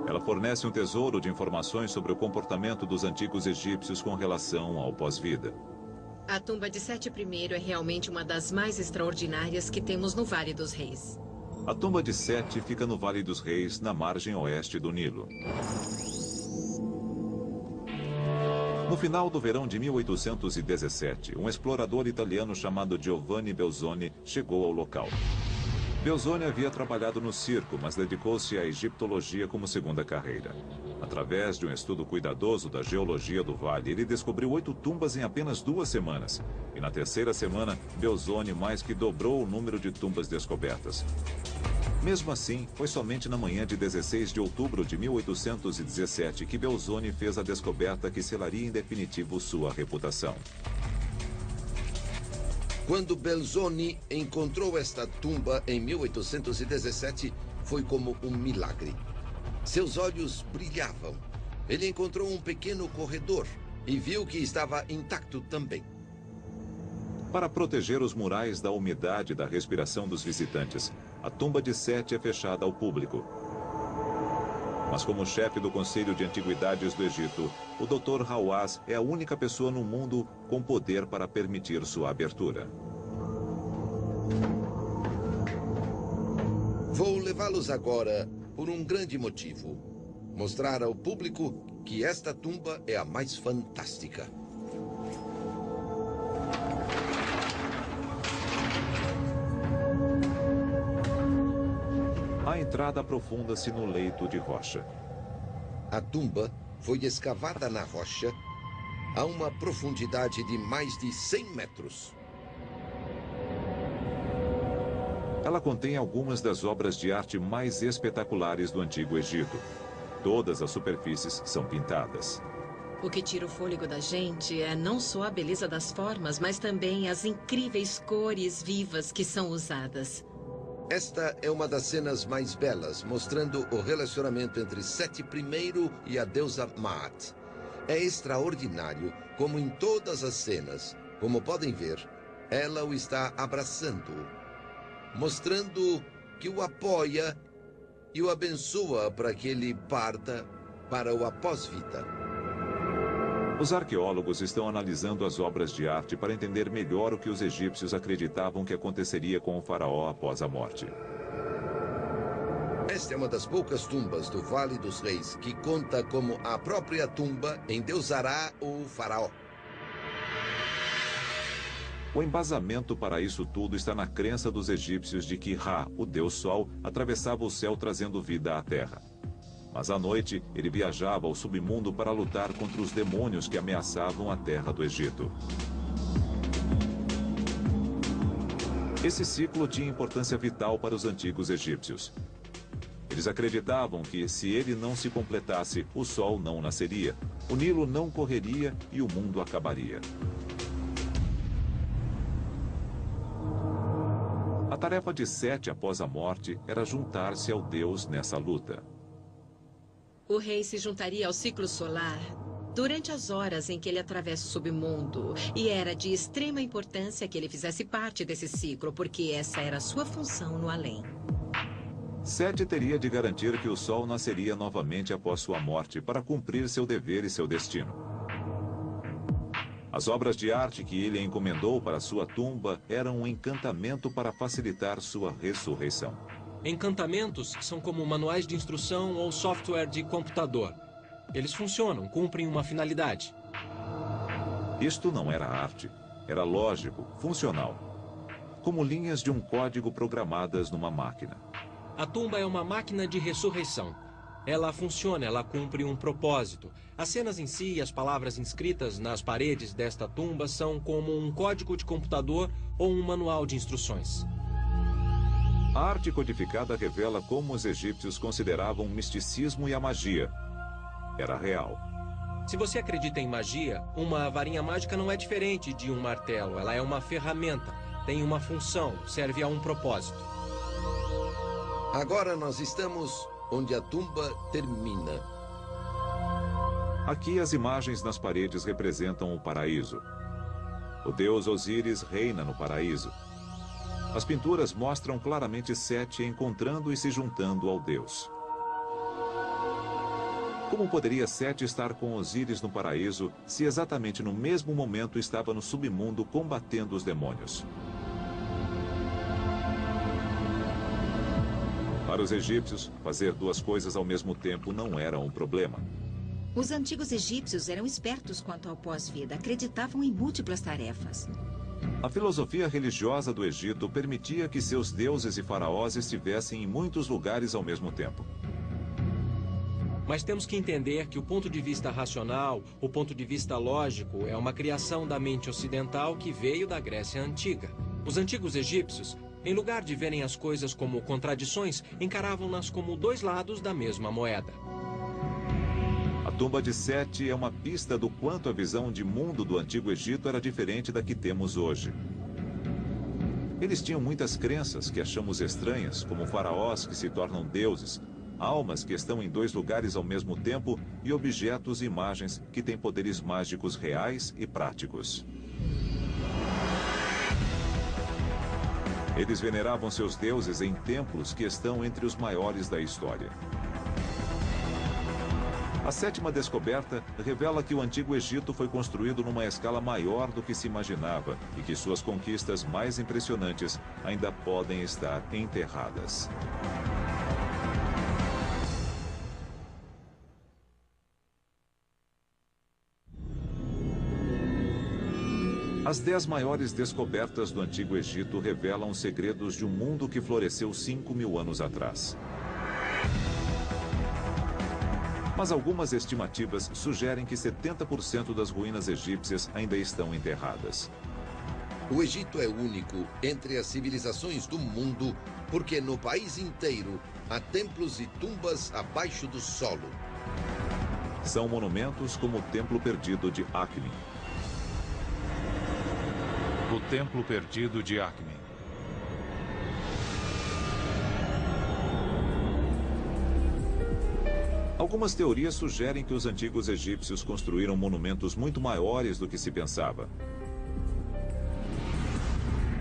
Ela fornece um tesouro de informações sobre o comportamento dos antigos egípcios com relação ao pós-vida. A tumba de Sete I é realmente uma das mais extraordinárias que temos no Vale dos Reis. A tumba de Sete fica no Vale dos Reis, na margem oeste do Nilo. No final do verão de 1817, um explorador italiano chamado Giovanni Belzoni chegou ao local. Belzoni havia trabalhado no circo, mas dedicou-se à egiptologia como segunda carreira. Através de um estudo cuidadoso da geologia do vale, ele descobriu 8 tumbas em apenas 2 semanas. E na terceira semana, Belzoni mais que dobrou o número de tumbas descobertas. Mesmo assim, foi somente na manhã de 16 de outubro de 1817 que Belzoni fez a descoberta que selaria em definitivo sua reputação. Quando Belzoni encontrou esta tumba em 1817, foi como um milagre. Seus olhos brilhavam. Ele encontrou um pequeno corredor e viu que estava intacto também. Para proteger os murais da umidade e da respiração dos visitantes, a tumba de Sete é fechada ao público. Mas como chefe do Conselho de Antiguidades do Egito, o Dr. Hawass é a única pessoa no mundo com poder para permitir sua abertura. Vou levá-los agora por um grande motivo. Mostrar ao público que esta tumba é a mais fantástica. A entrada aprofunda-se no leito de rocha. A tumba foi escavada na rocha a uma profundidade de mais de 100 metros. Ela contém algumas das obras de arte mais espetaculares do Antigo Egito. Todas as superfícies são pintadas. O que tira o fôlego da gente é não só a beleza das formas, mas também as incríveis cores vivas que são usadas. Esta é uma das cenas mais belas, mostrando o relacionamento entre Sete I e a deusa Maat. É extraordinário como em todas as cenas, como podem ver, ela o está abraçando, mostrando que o apoia e o abençoa para que ele parta para o após-vida. Os arqueólogos estão analisando as obras de arte para entender melhor o que os egípcios acreditavam que aconteceria com o faraó após a morte. Esta é uma das poucas tumbas do Vale dos Reis que conta como a própria tumba endeusará o faraó. O embasamento para isso tudo está na crença dos egípcios de que Ra, o deus Sol, atravessava o céu trazendo vida à terra. Mas à noite, ele viajava ao submundo para lutar contra os demônios que ameaçavam a terra do Egito. Esse ciclo tinha importância vital para os antigos egípcios. Eles acreditavam que, se ele não se completasse, o sol não nasceria, o Nilo não correria e o mundo acabaria. A tarefa de Sete após a morte era juntar-se ao Deus nessa luta. O rei se juntaria ao ciclo solar durante as horas em que ele atravessa o submundo. E era de extrema importância que ele fizesse parte desse ciclo, porque essa era a sua função no além. Sete teria de garantir que o sol nasceria novamente após sua morte para cumprir seu dever e seu destino. As obras de arte que ele encomendou para sua tumba eram um encantamento para facilitar sua ressurreição. Encantamentos são como manuais de instrução ou software de computador. Eles funcionam, cumprem uma finalidade. Isto não era arte, era lógico, funcional. Como linhas de um código programadas numa máquina. A tumba é uma máquina de ressurreição. Ela funciona, ela cumpre um propósito. As cenas em si e as palavras inscritas nas paredes desta tumba são como um código de computador ou um manual de instruções. A arte codificada revela como os egípcios consideravam o misticismo e a magia. Era real. Se você acredita em magia, uma varinha mágica não é diferente de um martelo. Ela é uma ferramenta, tem uma função, serve a um propósito. Agora nós estamos onde a tumba termina. Aqui as imagens nas paredes representam o paraíso. O deus Osíris reina no paraíso. As pinturas mostram claramente Sete encontrando e se juntando ao deus. Como poderia Sete estar com Osíris no paraíso se exatamente no mesmo momento estava no submundo combatendo os demônios? Para os egípcios, fazer duas coisas ao mesmo tempo não era um problema. Os antigos egípcios eram espertos quanto ao pós-vida, acreditavam em múltiplas tarefas. A filosofia religiosa do Egito permitia que seus deuses e faraós estivessem em muitos lugares ao mesmo tempo. Mas temos que entender que o ponto de vista racional, o ponto de vista lógico, é uma criação da mente ocidental que veio da Grécia Antiga. Os antigos egípcios, em lugar de verem as coisas como contradições, encaravam-nas como dois lados da mesma moeda. A tumba de Sete é uma pista do quanto a visão de mundo do Antigo Egito era diferente da que temos hoje. Eles tinham muitas crenças que achamos estranhas, como faraós que se tornam deuses, almas que estão em dois lugares ao mesmo tempo e objetos e imagens que têm poderes mágicos reais e práticos. Eles veneravam seus deuses em templos que estão entre os maiores da história. A sétima descoberta revela que o Antigo Egito foi construído numa escala maior do que se imaginava e que suas conquistas mais impressionantes ainda podem estar enterradas. As 10 maiores descobertas do Antigo Egito revelam segredos de um mundo que floresceu 5.000 anos atrás. Mas algumas estimativas sugerem que 70% das ruínas egípcias ainda estão enterradas. O Egito é único entre as civilizações do mundo porque no país inteiro há templos e tumbas abaixo do solo. São monumentos como o Templo Perdido de Akhmin. O Templo Perdido de Akhmin. Algumas teorias sugerem que os antigos egípcios construíram monumentos muito maiores do que se pensava.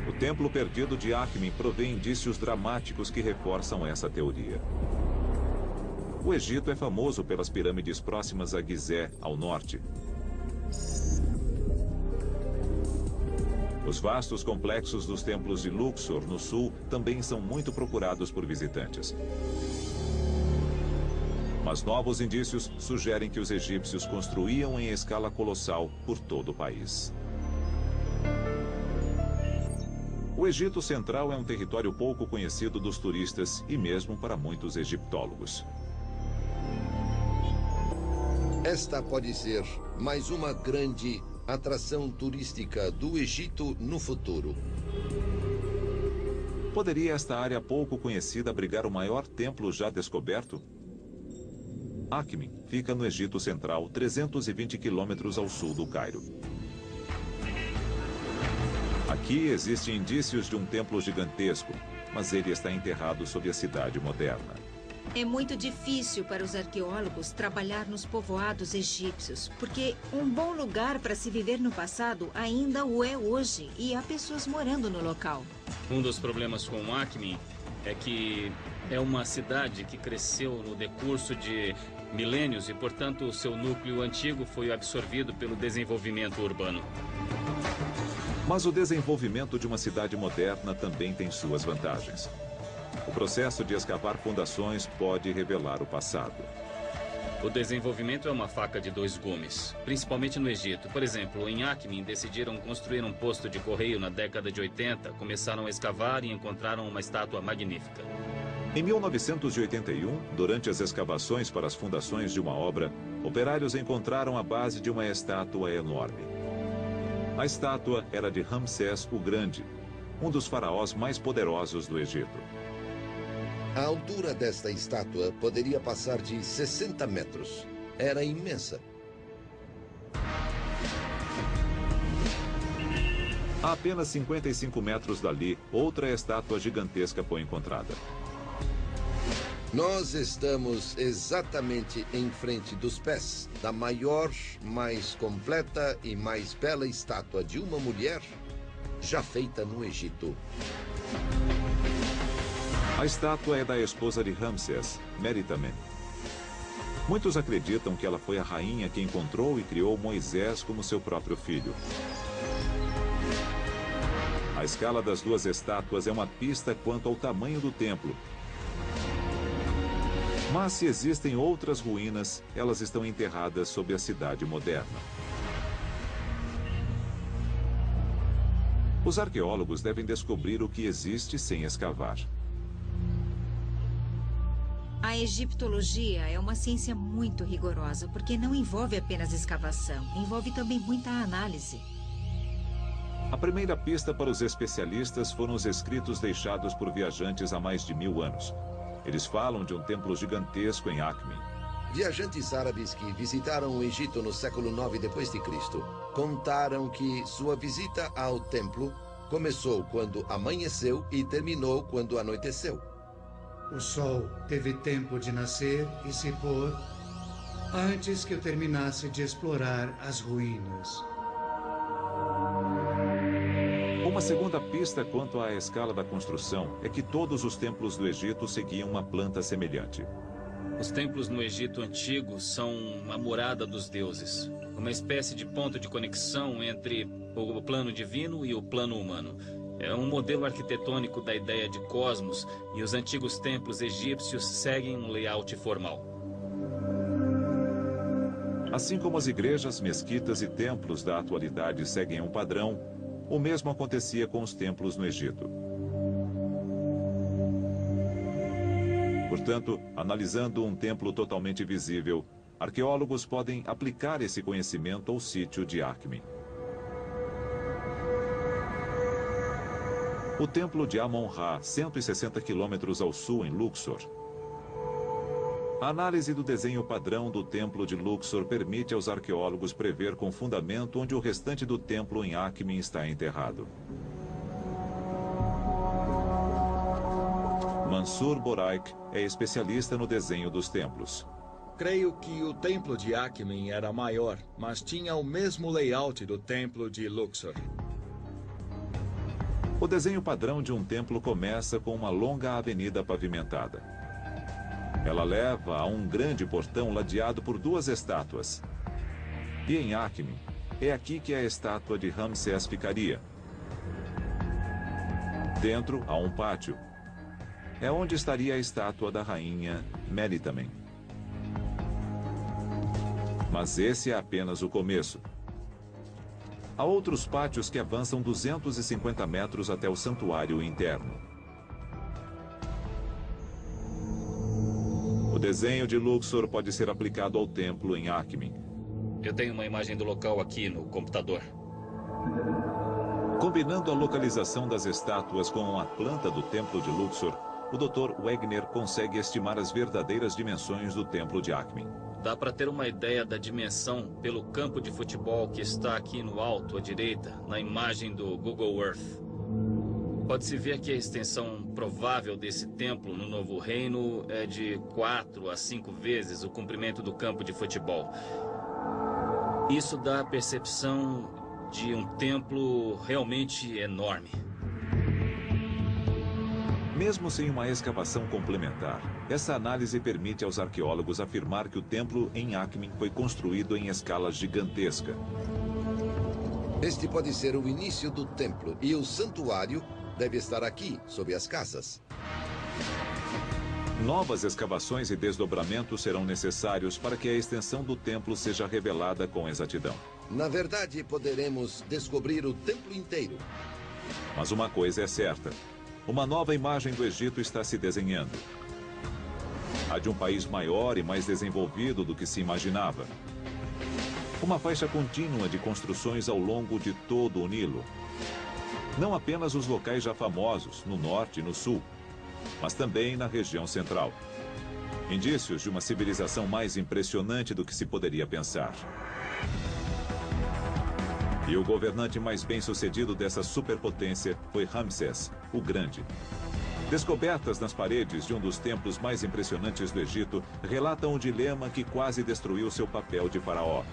O Templo Perdido de Akhmin provê indícios dramáticos que reforçam essa teoria. O Egito é famoso pelas pirâmides próximas a Gizé, ao norte. Os vastos complexos dos templos de Luxor, no sul, também são muito procurados por visitantes. Mas novos indícios sugerem que os egípcios construíam em escala colossal por todo o país. O Egito Central é um território pouco conhecido dos turistas e mesmo para muitos egiptólogos. Esta pode ser mais uma grande atração turística do Egito no futuro. Poderia esta área pouco conhecida abrigar o maior templo já descoberto? Akhmin fica no Egito Central, 320 quilômetros ao sul do Cairo. Aqui existem indícios de um templo gigantesco, mas ele está enterrado sob a cidade moderna. É muito difícil para os arqueólogos trabalhar nos povoados egípcios, porque um bom lugar para se viver no passado ainda o é hoje, e há pessoas morando no local. Um dos problemas com Akhmin é que é uma cidade que cresceu no decurso de milênios e, portanto, o seu núcleo antigo foi absorvido pelo desenvolvimento urbano. Mas o desenvolvimento de uma cidade moderna também tem suas vantagens. O processo de escavar fundações pode revelar o passado. O desenvolvimento é uma faca de dois gumes, principalmente no Egito. Por exemplo, em Akhmin decidiram construir um posto de correio na década de 80, começaram a escavar e encontraram uma estátua magnífica. Em 1981, durante as escavações para as fundações de uma obra, operários encontraram a base de uma estátua enorme. A estátua era de Ramsés o Grande, um dos faraós mais poderosos do Egito. A altura desta estátua poderia passar de 60 metros. Era imensa. A apenas 55 metros dali, outra estátua gigantesca foi encontrada. Nós estamos exatamente em frente dos pés da maior, mais completa e mais bela estátua de uma mulher já feita no Egito. A estátua é da esposa de Ramsés, Meritamen. Muitos acreditam que ela foi a rainha que encontrou e criou Moisés como seu próprio filho. A escala das duas estátuas é uma pista quanto ao tamanho do templo. Mas se existem outras ruínas, elas estão enterradas sob a cidade moderna. Os arqueólogos devem descobrir o que existe sem escavar. A egiptologia é uma ciência muito rigorosa, porque não envolve apenas escavação, envolve também muita análise. A primeira pista para os especialistas foram os escritos deixados por viajantes há mais de 1000 anos. Eles falam de um templo gigantesco em Akhmin. Viajantes árabes que visitaram o Egito no século IX d.C. contaram que sua visita ao templo começou quando amanheceu e terminou quando anoiteceu. O sol teve tempo de nascer e se pôr antes que eu terminasse de explorar as ruínas. Uma segunda pista quanto à escala da construção é que todos os templos do Egito seguiam uma planta semelhante. Os templos no Egito Antigo são a morada dos deuses, uma espécie de ponto de conexão entre o plano divino e o plano humano. É um modelo arquitetônico da ideia de cosmos, e os antigos templos egípcios seguem um layout formal. Assim como as igrejas, mesquitas e templos da atualidade seguem um padrão, O mesmo acontecia com os templos no Egito. Portanto, analisando um templo totalmente visível, arqueólogos podem aplicar esse conhecimento ao sítio de Akhmin. O templo de Amon-Ra, 160 quilômetros ao sul, em Luxor. A análise do desenho padrão do templo de Luxor permite aos arqueólogos prever com fundamento onde o restante do templo em Akhmin está enterrado. Mansur Boraik é especialista no desenho dos templos. Creio que o templo de Akhmin era maior, mas tinha o mesmo layout do templo de Luxor. O desenho padrão de um templo começa com uma longa avenida pavimentada. Ela leva a um grande portão ladeado por duas estátuas. E em Akhmin, é aqui que a estátua de Ramsés ficaria. Dentro há um pátio. É onde estaria a estátua da rainha Melitamen. Mas esse é apenas o começo. Há outros pátios que avançam 250 metros até o santuário interno. O desenho de Luxor pode ser aplicado ao templo em Akhmin. Eu tenho uma imagem do local aqui no computador. Combinando a localização das estátuas com a planta do templo de Luxor, o Dr. Wegner consegue estimar as verdadeiras dimensões do templo de Akhmin. Dá para ter uma ideia da dimensão pelo campo de futebol que está aqui no alto à direita, na imagem do Google Earth. Pode-se ver que a extensão provável desse templo no Novo Reino é de 4 a 5 vezes o comprimento do campo de futebol. Isso dá a percepção de um templo realmente enorme. Mesmo sem uma escavação complementar, essa análise permite aos arqueólogos afirmar que o templo em Akhmin foi construído em escala gigantesca. Este pode ser o início do templo e o santuário deve estar aqui, sob as casas. Novas escavações e desdobramentos serão necessários para que a extensão do templo seja revelada com exatidão. Na verdade, poderemos descobrir o templo inteiro. Mas uma coisa é certa. Uma nova imagem do Egito está se desenhando. A de um país maior e mais desenvolvido do que se imaginava. Uma faixa contínua de construções ao longo de todo o Nilo. Não apenas os locais já famosos, no norte e no sul, mas também na região central. Indícios de uma civilização mais impressionante do que se poderia pensar. E o governante mais bem-sucedido dessa superpotência foi Ramsés, o Grande. Descobertas nas paredes de um dos templos mais impressionantes do Egito relatam um dilema que quase destruiu seu papel de faraó.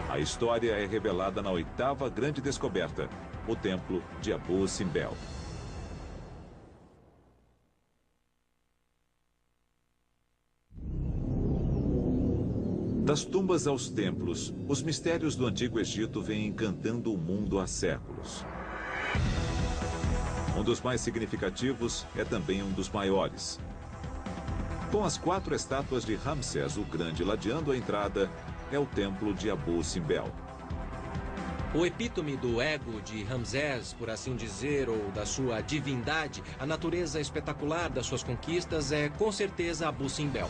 A história é revelada na 8ª grande descoberta, o templo de Abu Simbel. Das tumbas aos templos, os mistérios do Antigo Egito vêm encantando o mundo há séculos. Um dos mais significativos é também um dos maiores. Com as 4 estátuas de Ramsés o Grande ladeando a entrada, é o templo de Abu Simbel. O epítome do ego de Ramsés, por assim dizer, ou da sua divindade, a natureza espetacular das suas conquistas é com certeza Abu Simbel.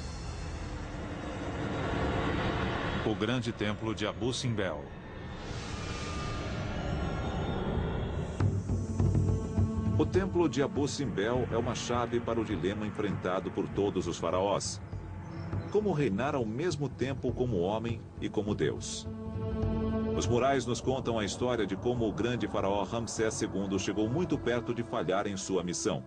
O grande templo de Abu Simbel. O templo de Abu Simbel é uma chave para o dilema enfrentado por todos os faraós. Como reinar ao mesmo tempo como homem e como Deus. Os murais nos contam a história de como o grande faraó Ramsés II chegou muito perto de falhar em sua missão.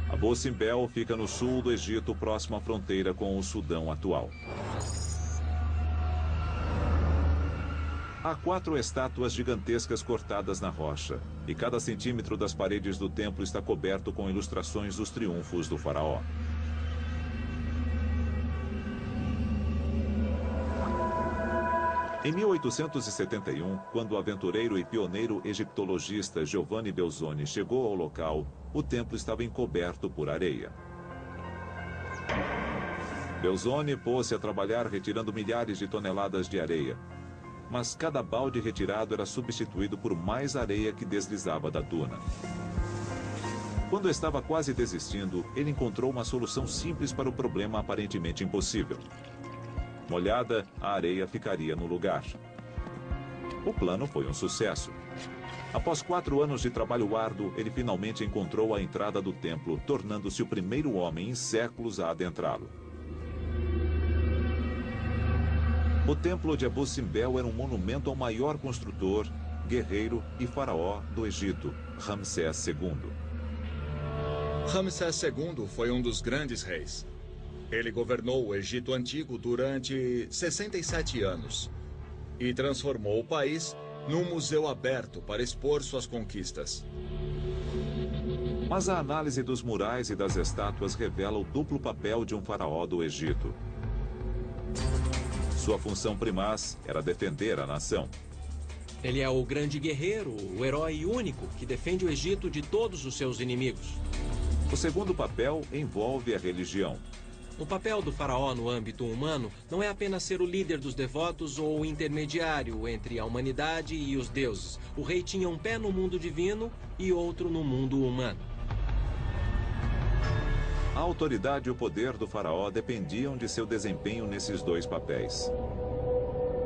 Abu Simbel fica no sul do Egito, próximo à fronteira com o Sudão atual. Há 4 estátuas gigantescas cortadas na rocha, e cada centímetro das paredes do templo está coberto com ilustrações dos triunfos do faraó. Em 1871, quando o aventureiro e pioneiro egiptologista Giovanni Belzoni chegou ao local, o templo estava encoberto por areia. Belzoni pôs-se a trabalhar retirando milhares de toneladas de areia. mas cada balde retirado era substituído por mais areia que deslizava da duna. Quando estava quase desistindo, ele encontrou uma solução simples para o problema aparentemente impossível. Molhada, a areia ficaria no lugar. O plano foi um sucesso. Após 4 anos de trabalho árduo, ele finalmente encontrou a entrada do templo, tornando-se o primeiro homem em séculos a adentrá-lo. O templo de Abu Simbel era um monumento ao maior construtor, guerreiro e faraó do Egito, Ramsés II. Ramsés II foi um dos grandes reis. Ele governou o Egito Antigo durante 67 anos e transformou o país num museu aberto para expor suas conquistas. Mas a análise dos murais e das estátuas revela o duplo papel de um faraó do Egito. Sua função primaz era defender a nação. Ele é o grande guerreiro, o herói único que defende o Egito de todos os seus inimigos. O segundo papel envolve a religião. O papel do faraó no âmbito humano não é apenas ser o líder dos devotos ou o intermediário entre a humanidade e os deuses. O rei tinha um pé no mundo divino e outro no mundo humano. A autoridade e o poder do faraó dependiam de seu desempenho nesses 2 papéis.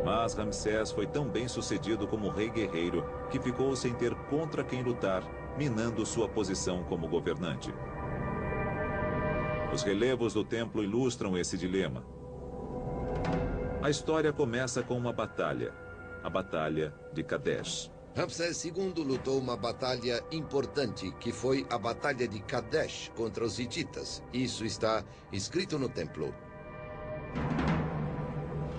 Mas Ramsés foi tão bem sucedido como rei guerreiro que ficou sem ter contra quem lutar, minando sua posição como governante. Os relevos do templo ilustram esse dilema. A história começa com uma batalha, a Batalha de Kadesh. Ramsés II lutou uma batalha importante, que foi a Batalha de Kadesh contra os hititas. Isso está escrito no templo.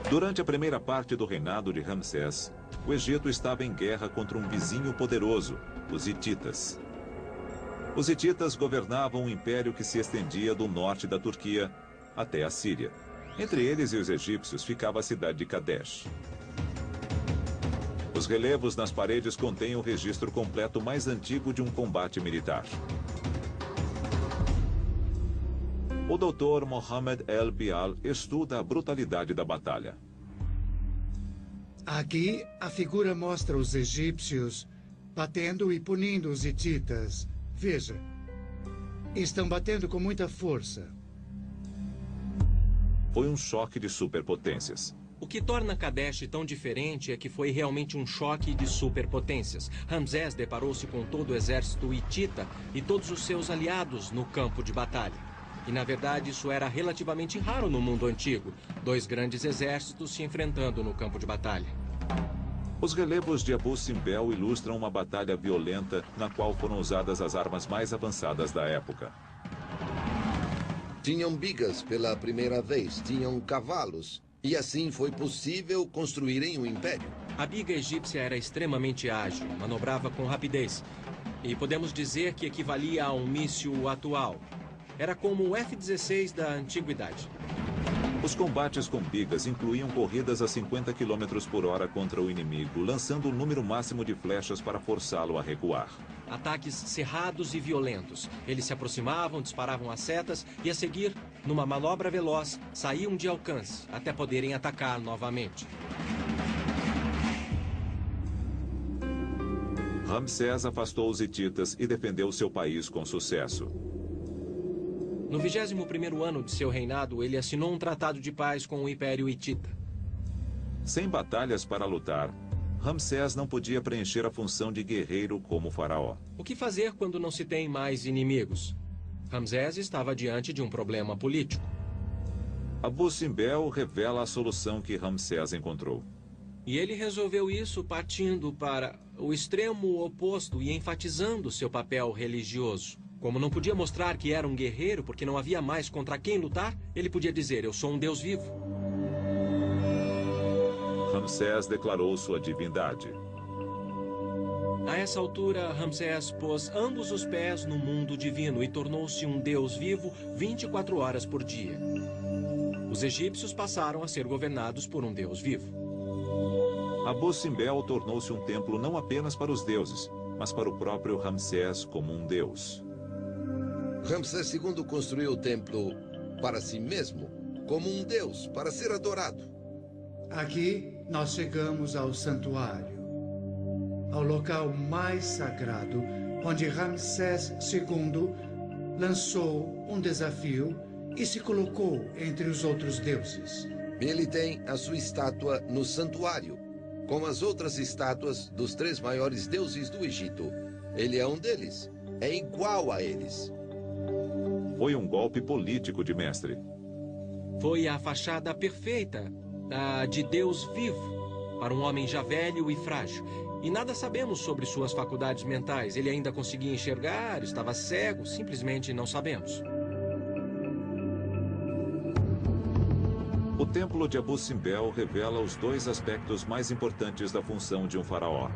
Durante a primeira parte do reinado de Ramsés, o Egito estava em guerra contra um vizinho poderoso, os hititas. Os hititas governavam um império que se estendia do norte da Turquia até a Síria. Entre eles e os egípcios ficava a cidade de Kadesh. Os relevos nas paredes contêm o registro completo mais antigo de um combate militar. O Dr. Mohammed El-Bial estuda a brutalidade da batalha. Aqui, a figura mostra os egípcios batendo e punindo os hititas. Veja, estão batendo com muita força. Foi um choque de superpotências. O que torna Kadesh tão diferente é que foi realmente um choque de superpotências. Ramsés deparou-se com todo o exército hitita e todos os seus aliados no campo de batalha. E, na verdade, isso era relativamente raro no mundo antigo. 2 grandes exércitos se enfrentando no campo de batalha. Os relevos de Abu Simbel ilustram uma batalha violenta na qual foram usadas as armas mais avançadas da época. Tinham bigas pela primeira vez, tinham cavalos. E assim foi possível construírem um império. A biga egípcia era extremamente ágil, manobrava com rapidez. E podemos dizer que equivalia a um míssil atual. Era como o F-16 da antiguidade. Os combates com bigas incluíam corridas a 50 km por hora contra o inimigo, lançando o número máximo de flechas para forçá-lo a recuar. Ataques cerrados e violentos. Eles se aproximavam, disparavam as setas e, a seguir, numa manobra veloz, saíam de alcance, até poderem atacar novamente. Ramsés afastou os hititas e defendeu seu país com sucesso. No 21º ano de seu reinado, ele assinou um tratado de paz com o Império Hitita. Sem batalhas para lutar, Ramsés não podia preencher a função de guerreiro como faraó. O que fazer quando não se tem mais inimigos? Ramsés estava diante de um problema político. Abu Simbel revela a solução que Ramsés encontrou. E ele resolveu isso partindo para o extremo oposto e enfatizando seu papel religioso. Como não podia mostrar que era um guerreiro porque não havia mais contra quem lutar, ele podia dizer, eu sou um deus vivo. Ramsés declarou sua divindade. A essa altura, Ramsés pôs ambos os pés no mundo divino e tornou-se um deus vivo 24 horas por dia. Os egípcios passaram a ser governados por um deus vivo. Abu Simbel tornou-se um templo não apenas para os deuses, mas para o próprio Ramsés como um deus. Ramsés II construiu o templo para si mesmo, como um deus, para ser adorado. Aqui, nós chegamos ao santuário, ao local mais sagrado, onde Ramsés II lançou um desafio e se colocou entre os outros deuses. Ele tem a sua estátua no santuário, com as outras estátuas dos 3 maiores deuses do Egito. Ele é um deles. É igual a eles. Foi um golpe político de mestre. Foi a fachada perfeita, a de Deus vivo, para um homem já velho e frágil. E nada sabemos sobre suas faculdades mentais. Ele ainda conseguia enxergar, estava cego, simplesmente não sabemos. O templo de Abu Simbel revela os 2 aspectos mais importantes da função de um faraó: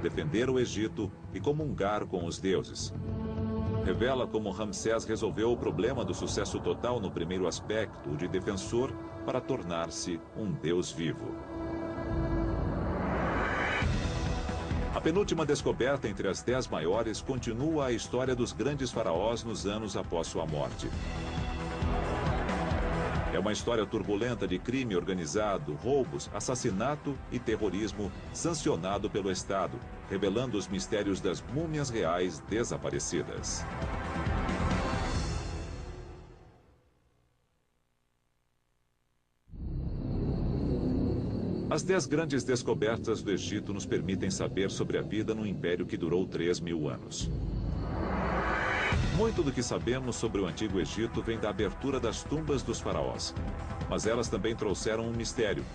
defender o Egito e comungar com os deuses. Revela como Ramsés resolveu o problema do sucesso total no primeiro aspecto, o de defensor, para tornar-se um deus vivo. A penúltima descoberta entre as 10 maiores continua a história dos grandes faraós nos anos após sua morte. É uma história turbulenta de crime organizado, roubos, assassinato e terrorismo sancionado pelo Estado, revelando os mistérios das múmias reais desaparecidas. As 10 grandes descobertas do Egito nos permitem saber sobre a vida num império que durou 3.000 anos. Muito do que sabemos sobre o Antigo Egito vem da abertura das tumbas dos faraós. Mas elas também trouxeram um mistério.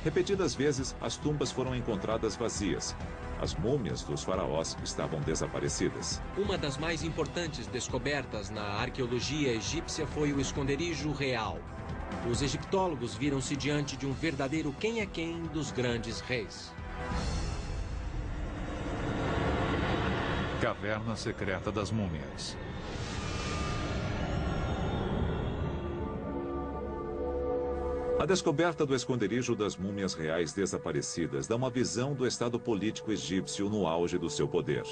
Repetidas vezes, as tumbas foram encontradas vazias. As múmias dos faraós estavam desaparecidas. Uma das mais importantes descobertas na arqueologia egípcia foi o esconderijo real. Os egiptólogos viram-se diante de um verdadeiro quem é quem dos grandes reis. Caverna secreta das múmias. A descoberta do esconderijo das múmias reais desaparecidas dá uma visão do estado político egípcio no auge do seu poder.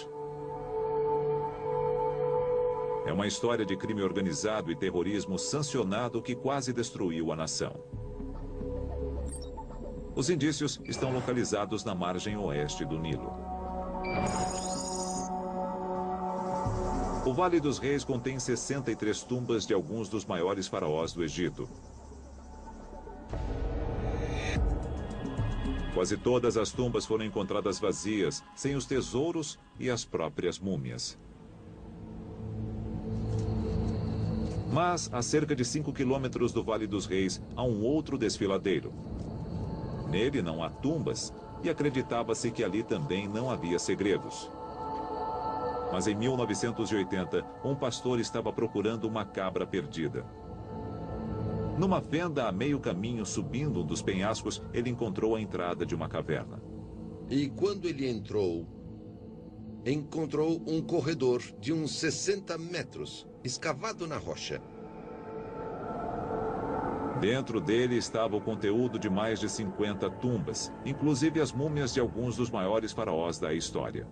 É uma história de crime organizado e terrorismo sancionado que quase destruiu a nação. Os indícios estão localizados na margem oeste do Nilo. O Vale dos Reis contém 63 tumbas de alguns dos maiores faraós do Egito. Quase todas as tumbas foram encontradas vazias, sem os tesouros e as próprias múmias. Mas, a cerca de 5 quilômetros do Vale dos Reis, há um outro desfiladeiro. Nele não há tumbas, e acreditava-se que ali também não havia segredos. Mas em 1980, um pastor estava procurando uma cabra perdida. Numa fenda a meio caminho subindo um dos penhascos, ele encontrou a entrada de uma caverna. E quando ele entrou um corredor de uns 60 metros, escavado na rocha. Dentro dele estava o conteúdo de mais de 50 tumbas, inclusive as múmias de alguns dos maiores faraós da história.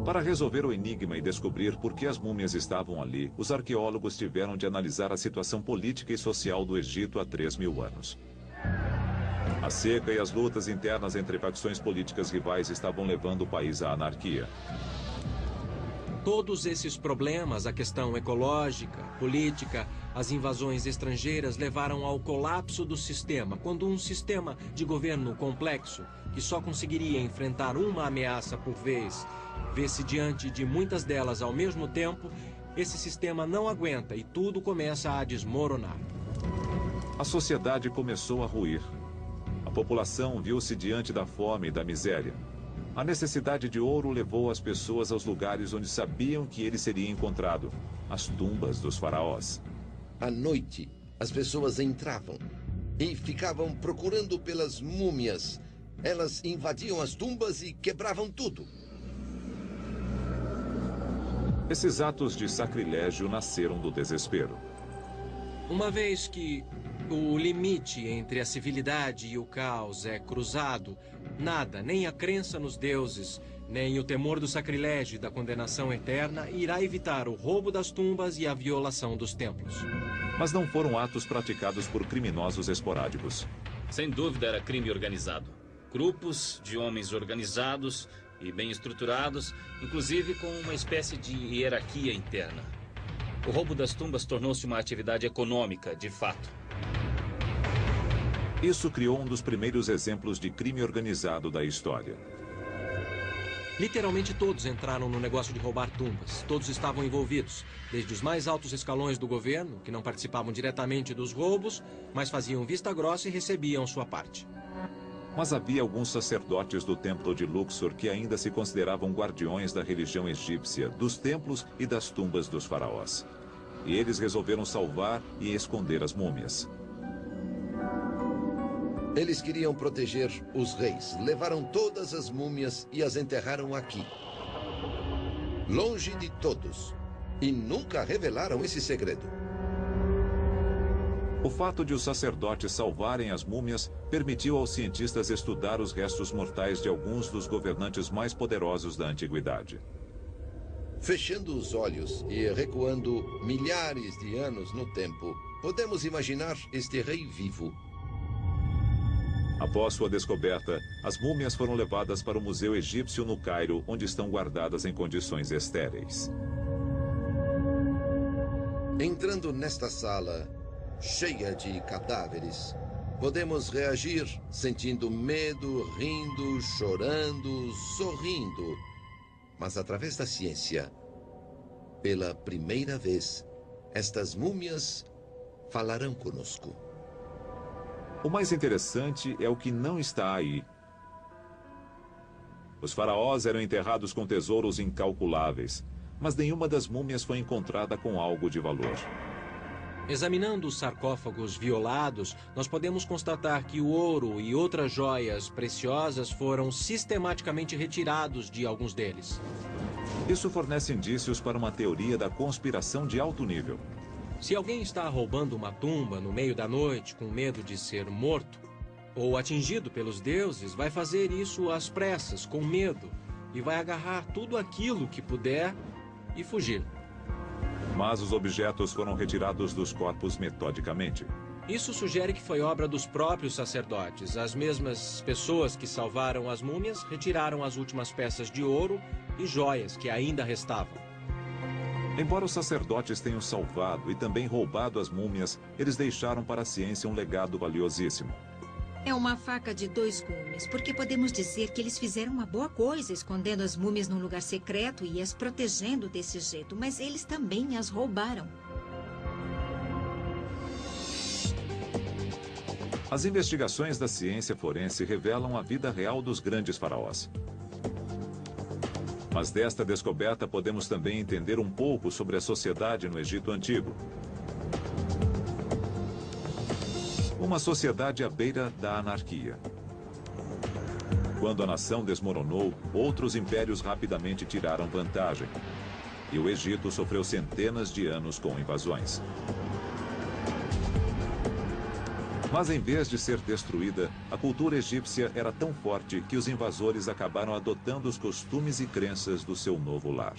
Para resolver o enigma e descobrir por que as múmias estavam ali, os arqueólogos tiveram de analisar a situação política e social do Egito há 3.000 anos. A seca e as lutas internas entre facções políticas rivais estavam levando o país à anarquia. Todos esses problemas, a questão ecológica, política, as invasões estrangeiras levaram ao colapso do sistema, quando um sistema de governo complexo, que só conseguiria enfrentar uma ameaça por vez, vê-se diante de muitas delas ao mesmo tempo, esse sistema não aguenta e tudo começa a desmoronar. A sociedade começou a ruir. A população viu-se diante da fome e da miséria. A necessidade de ouro levou as pessoas aos lugares onde sabiam que ele seria encontrado, as tumbas dos faraós. À noite, as pessoas entravam e ficavam procurando pelas múmias. Elas invadiam as tumbas e quebravam tudo. Esses atos de sacrilégio nasceram do desespero. Uma vez que o limite entre a civilidade e o caos é cruzado, nada, nem a crença nos deuses, nem o temor do sacrilégio e da condenação eterna irá evitar o roubo das tumbas e a violação dos templos. Mas não foram atos praticados por criminosos esporádicos. Sem dúvida era crime organizado. Grupos de homens organizados e bem estruturados, inclusive com uma espécie de hierarquia interna. O roubo das tumbas tornou-se uma atividade econômica, de fato. Isso criou um dos primeiros exemplos de crime organizado da história. Literalmente todos entraram no negócio de roubar tumbas. Todos estavam envolvidos, desde os mais altos escalões do governo, que não participavam diretamente dos roubos, mas faziam vista grossa e recebiam sua parte. Mas havia alguns sacerdotes do templo de Luxor que ainda se consideravam guardiões da religião egípcia, dos templos e das tumbas dos faraós. E eles resolveram salvar e esconder as múmias. Eles queriam proteger os reis. Levaram todas as múmias e as enterraram aqui. Longe de todos. E nunca revelaram esse segredo. O fato de os sacerdotes salvarem as múmias permitiu aos cientistas estudar os restos mortais de alguns dos governantes mais poderosos da antiguidade. Fechando os olhos e recuando milhares de anos no tempo, podemos imaginar este rei vivo. Após sua descoberta, as múmias foram levadas para o Museu Egípcio no Cairo, onde estão guardadas em condições estéreis. Entrando nesta sala, cheia de cadáveres, podemos reagir sentindo medo, rindo, chorando, sorrindo. Mas através da ciência, pela primeira vez, estas múmias falarão conosco. O mais interessante é o que não está aí. Os faraós eram enterrados com tesouros incalculáveis, mas nenhuma das múmias foi encontrada com algo de valor. Examinando os sarcófagos violados, nós podemos constatar que o ouro e outras joias preciosas foram sistematicamente retirados de alguns deles. Isso fornece indícios para uma teoria da conspiração de alto nível. Se alguém está roubando uma tumba no meio da noite com medo de ser morto ou atingido pelos deuses, vai fazer isso às pressas, com medo, e vai agarrar tudo aquilo que puder e fugir. Mas os objetos foram retirados dos corpos metodicamente. Isso sugere que foi obra dos próprios sacerdotes. As mesmas pessoas que salvaram as múmias retiraram as últimas peças de ouro e joias que ainda restavam. Embora os sacerdotes tenham salvado e também roubado as múmias, eles deixaram para a ciência um legado valiosíssimo. É uma faca de dois gumes, porque podemos dizer que eles fizeram uma boa coisa escondendo as múmias num lugar secreto e as protegendo desse jeito, mas eles também as roubaram. As investigações da ciência forense revelam a vida real dos grandes faraós. Mas desta descoberta podemos também entender um pouco sobre a sociedade no Egito Antigo. Uma sociedade à beira da anarquia. Quando a nação desmoronou, outros impérios rapidamente tiraram vantagem. E o Egito sofreu centenas de anos com invasões. Mas em vez de ser destruída, a cultura egípcia era tão forte que os invasores acabaram adotando os costumes e crenças do seu novo lar.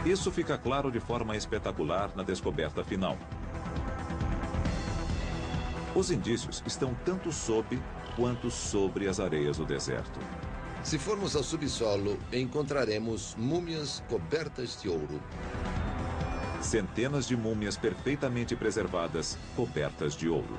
Isso fica claro de forma espetacular na descoberta final. Os indícios estão tanto sob quanto sobre as areias do deserto. Se formos ao subsolo, encontraremos múmias cobertas de ouro. Centenas de múmias perfeitamente preservadas, cobertas de ouro.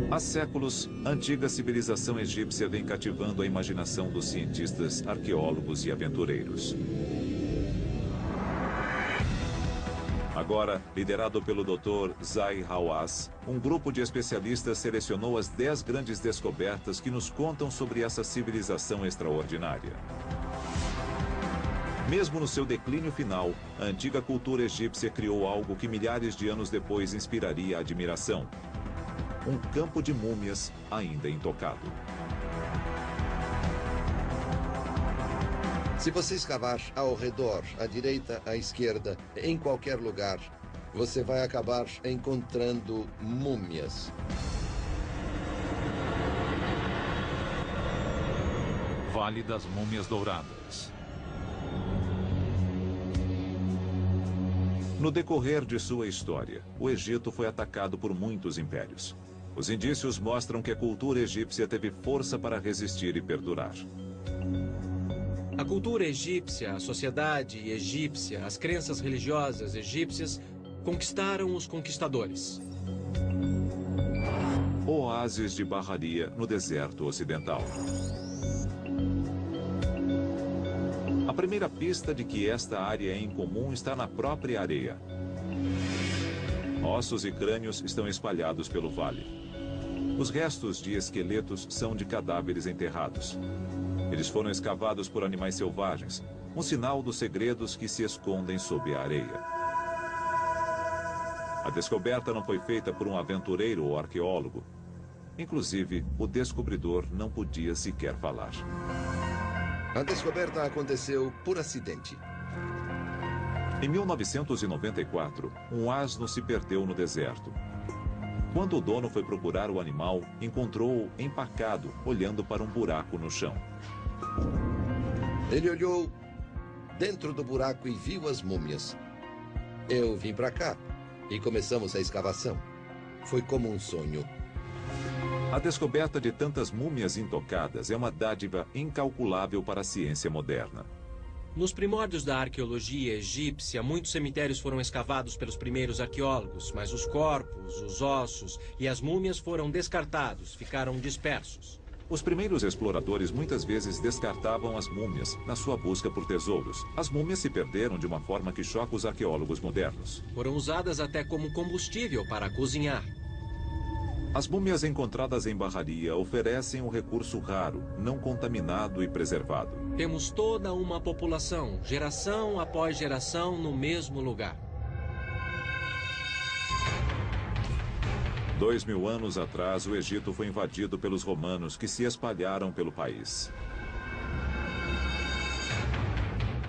Há séculos, a antiga civilização egípcia vem cativando a imaginação dos cientistas, arqueólogos e aventureiros. Agora, liderado pelo Dr. Zahi Hawass, um grupo de especialistas selecionou as 10 grandes descobertas que nos contam sobre essa civilização extraordinária. Mesmo no seu declínio final, a antiga cultura egípcia criou algo que milhares de anos depois inspiraria a admiração. Um campo de múmias ainda intocado. Se você escavar ao redor, à direita, à esquerda, em qualquer lugar, você vai acabar encontrando múmias. Vale das Múmias Douradas. No decorrer de sua história, o Egito foi atacado por muitos impérios. Os indícios mostram que a cultura egípcia teve força para resistir e perdurar. A cultura egípcia, a sociedade egípcia, as crenças religiosas egípcias conquistaram os conquistadores. Oásis de Bahariya, no deserto ocidental. A primeira pista de que esta área é incomum está na própria areia. Ossos e crânios estão espalhados pelo vale. Os restos de esqueletos são de cadáveres enterrados. Eles foram escavados por animais selvagens, um sinal dos segredos que se escondem sob a areia. A descoberta não foi feita por um aventureiro ou arqueólogo. Inclusive, o descobridor não podia sequer falar. A descoberta aconteceu por acidente. Em 1994, um asno se perdeu no deserto. Quando o dono foi procurar o animal, encontrou-o empacado, olhando para um buraco no chão. Ele olhou dentro do buraco e viu as múmias. Eu vim para cá e começamos a escavação. Foi como um sonho. A descoberta de tantas múmias intocadas é uma dádiva incalculável para a ciência moderna. Nos primórdios da arqueologia egípcia, muitos cemitérios foram escavados pelos primeiros arqueólogos, mas os corpos, os ossos e as múmias foram descartados, ficaram dispersos. Os primeiros exploradores muitas vezes descartavam as múmias na sua busca por tesouros. As múmias se perderam de uma forma que choca os arqueólogos modernos. Foram usadas até como combustível para cozinhar. As múmias encontradas em Bahariya oferecem um recurso raro, não contaminado e preservado. Temos toda uma população, geração após geração, no mesmo lugar. 2000 anos atrás, o Egito foi invadido pelos romanos que se espalharam pelo país.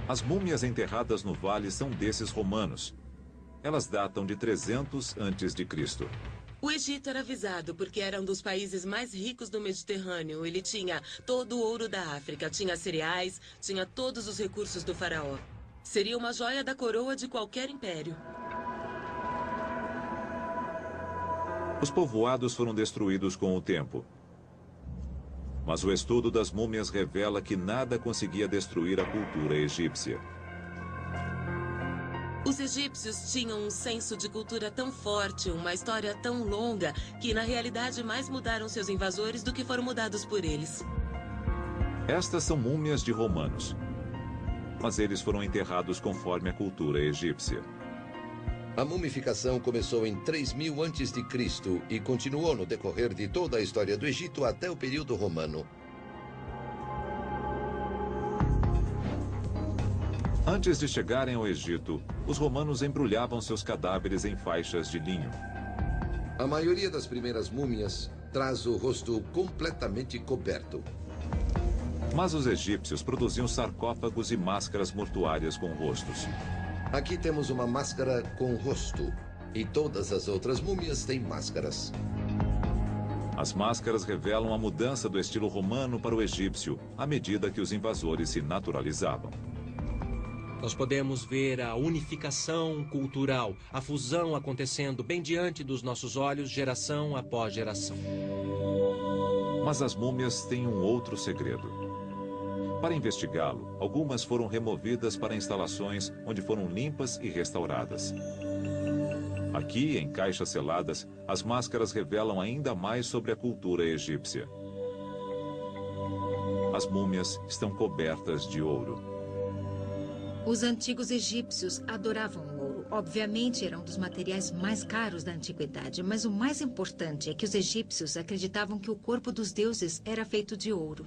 As múmias enterradas no vale são desses romanos. Elas datam de 300 a.C. O Egito era visado porque era um dos países mais ricos do Mediterrâneo. Ele tinha todo o ouro da África, tinha cereais, tinha todos os recursos do faraó. Seria uma joia da coroa de qualquer império. Os povoados foram destruídos com o tempo. Mas o estudo das múmias revela que nada conseguia destruir a cultura egípcia. Os egípcios tinham um senso de cultura tão forte, uma história tão longa, que na realidade mais mudaram seus invasores do que foram mudados por eles. Estas são múmias de romanos. Mas eles foram enterrados conforme a cultura egípcia. A mumificação começou em 3000 a.C. e continuou no decorrer de toda a história do Egito até o período romano. Antes de chegarem ao Egito, os romanos embrulhavam seus cadáveres em faixas de linho. A maioria das primeiras múmias traz o rosto completamente coberto. Mas os egípcios produziam sarcófagos e máscaras mortuárias com rostos. Aqui temos uma máscara com rosto, e todas as outras múmias têm máscaras. As máscaras revelam a mudança do estilo romano para o egípcio, à medida que os invasores se naturalizavam. Nós podemos ver a unificação cultural, a fusão acontecendo bem diante dos nossos olhos, geração após geração. Mas as múmias têm um outro segredo. Para investigá-lo, algumas foram removidas para instalações onde foram limpas e restauradas. Aqui, em caixas seladas, as máscaras revelam ainda mais sobre a cultura egípcia. As múmias estão cobertas de ouro. Os antigos egípcios adoravam o ouro. Obviamente, era um dos materiais mais caros da antiguidade, mas o mais importante é que os egípcios acreditavam que o corpo dos deuses era feito de ouro.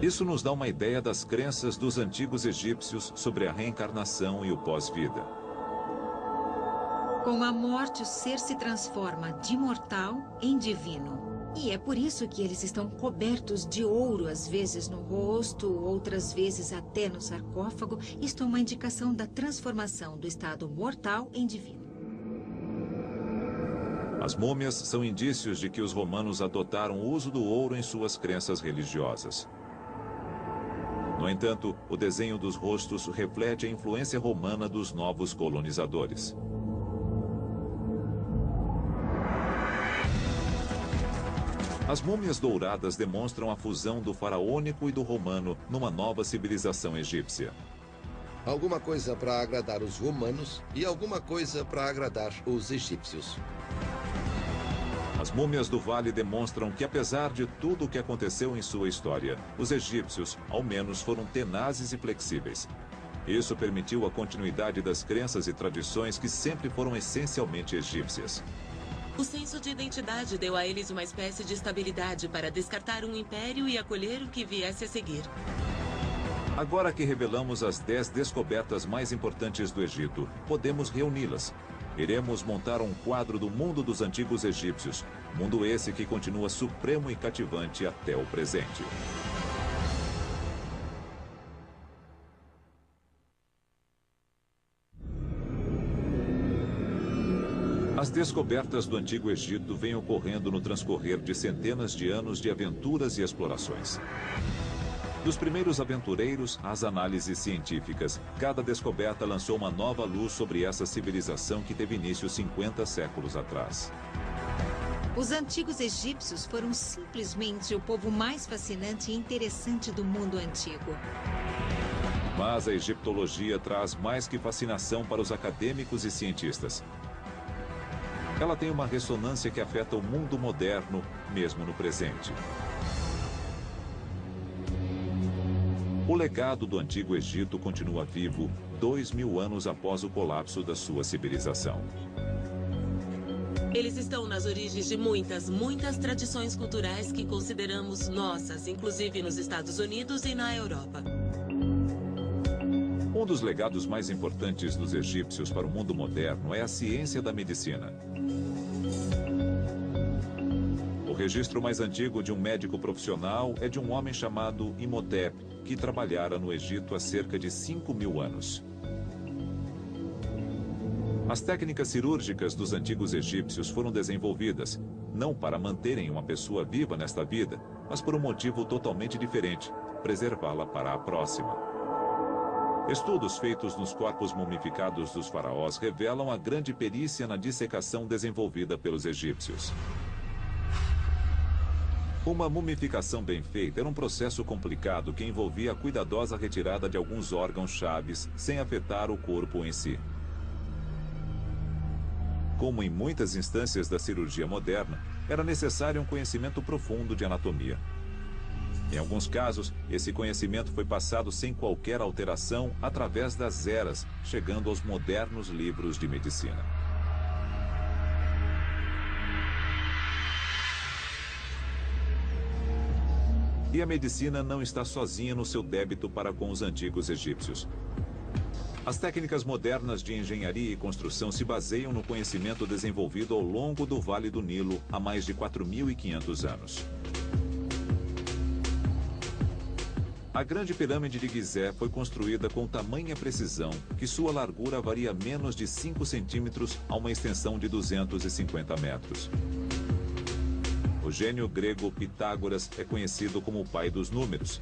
Isso nos dá uma ideia das crenças dos antigos egípcios sobre a reencarnação e o pós-vida. Com a morte, o ser se transforma de mortal em divino. E é por isso que eles estão cobertos de ouro, às vezes no rosto, outras vezes até no sarcófago. Isto é uma indicação da transformação do estado mortal em divino. As múmias são indícios de que os romanos adotaram o uso do ouro em suas crenças religiosas. No entanto, o desenho dos rostos reflete a influência romana dos novos colonizadores. As múmias douradas demonstram a fusão do faraônico e do romano numa nova civilização egípcia. Alguma coisa para agradar os romanos e alguma coisa para agradar os egípcios. As múmias do Vale demonstram que, apesar de tudo o que aconteceu em sua história, os egípcios, ao menos, foram tenazes e flexíveis. Isso permitiu a continuidade das crenças e tradições que sempre foram essencialmente egípcias. O senso de identidade deu a eles uma espécie de estabilidade para descartar um império e acolher o que viesse a seguir. Agora que revelamos as 10 descobertas mais importantes do Egito, podemos reuni-las. Iremos montar um quadro do mundo dos antigos egípcios, mundo esse que continua supremo e cativante até o presente. As descobertas do Antigo Egito vêm ocorrendo no transcorrer de centenas de anos de aventuras e explorações. Dos primeiros aventureiros às análises científicas, cada descoberta lançou uma nova luz sobre essa civilização que teve início 50 séculos atrás. Os antigos egípcios foram simplesmente o povo mais fascinante e interessante do mundo antigo. Mas a egiptologia traz mais que fascinação para os acadêmicos e cientistas. Ela tem uma ressonância que afeta o mundo moderno, mesmo no presente. O legado do Antigo Egito continua vivo 2000 anos após o colapso da sua civilização. Eles estão nas origens de muitas tradições culturais que consideramos nossas, inclusive nos Estados Unidos e na Europa. Um dos legados mais importantes dos egípcios para o mundo moderno é a ciência da medicina. O registro mais antigo de um médico profissional é de um homem chamado Imhotep, que trabalhara no Egito há cerca de 5.000 anos. As técnicas cirúrgicas dos antigos egípcios foram desenvolvidas, não para manterem uma pessoa viva nesta vida, mas por um motivo totalmente diferente, preservá-la para a próxima. Estudos feitos nos corpos mumificados dos faraós revelam a grande perícia na dissecação desenvolvida pelos egípcios. Uma mumificação bem feita era um processo complicado que envolvia a cuidadosa retirada de alguns órgãos chaves sem afetar o corpo em si. Como em muitas instâncias da cirurgia moderna, era necessário um conhecimento profundo de anatomia. Em alguns casos, esse conhecimento foi passado sem qualquer alteração através das eras, chegando aos modernos livros de medicina. E a medicina não está sozinha no seu débito para com os antigos egípcios. As técnicas modernas de engenharia e construção se baseiam no conhecimento desenvolvido ao longo do Vale do Nilo há mais de 4.500 anos. A Grande Pirâmide de Gizé foi construída com tamanha precisão que sua largura varia menos de 5 centímetros a uma extensão de 250 metros. O gênio grego Pitágoras é conhecido como o pai dos números.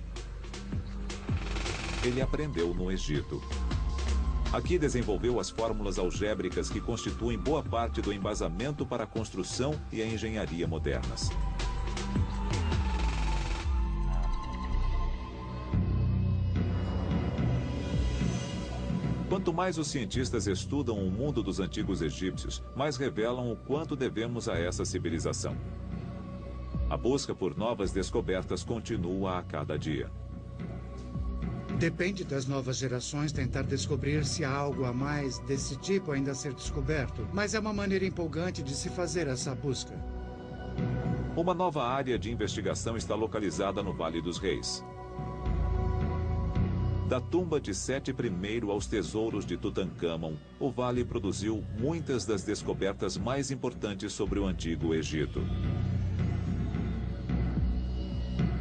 Ele aprendeu no Egito. Aqui desenvolveu as fórmulas algébricas que constituem boa parte do embasamento para a construção e a engenharia modernas. Quanto mais os cientistas estudam o mundo dos antigos egípcios, mais revelam o quanto devemos a essa civilização. A busca por novas descobertas continua a cada dia. Depende das novas gerações tentar descobrir se há algo a mais desse tipo ainda a ser descoberto, mas é uma maneira empolgante de se fazer essa busca. Uma nova área de investigação está localizada no Vale dos Reis. Da tumba de Sete I aos tesouros de Tutancâmon, o vale produziu muitas das descobertas mais importantes sobre o Antigo Egito.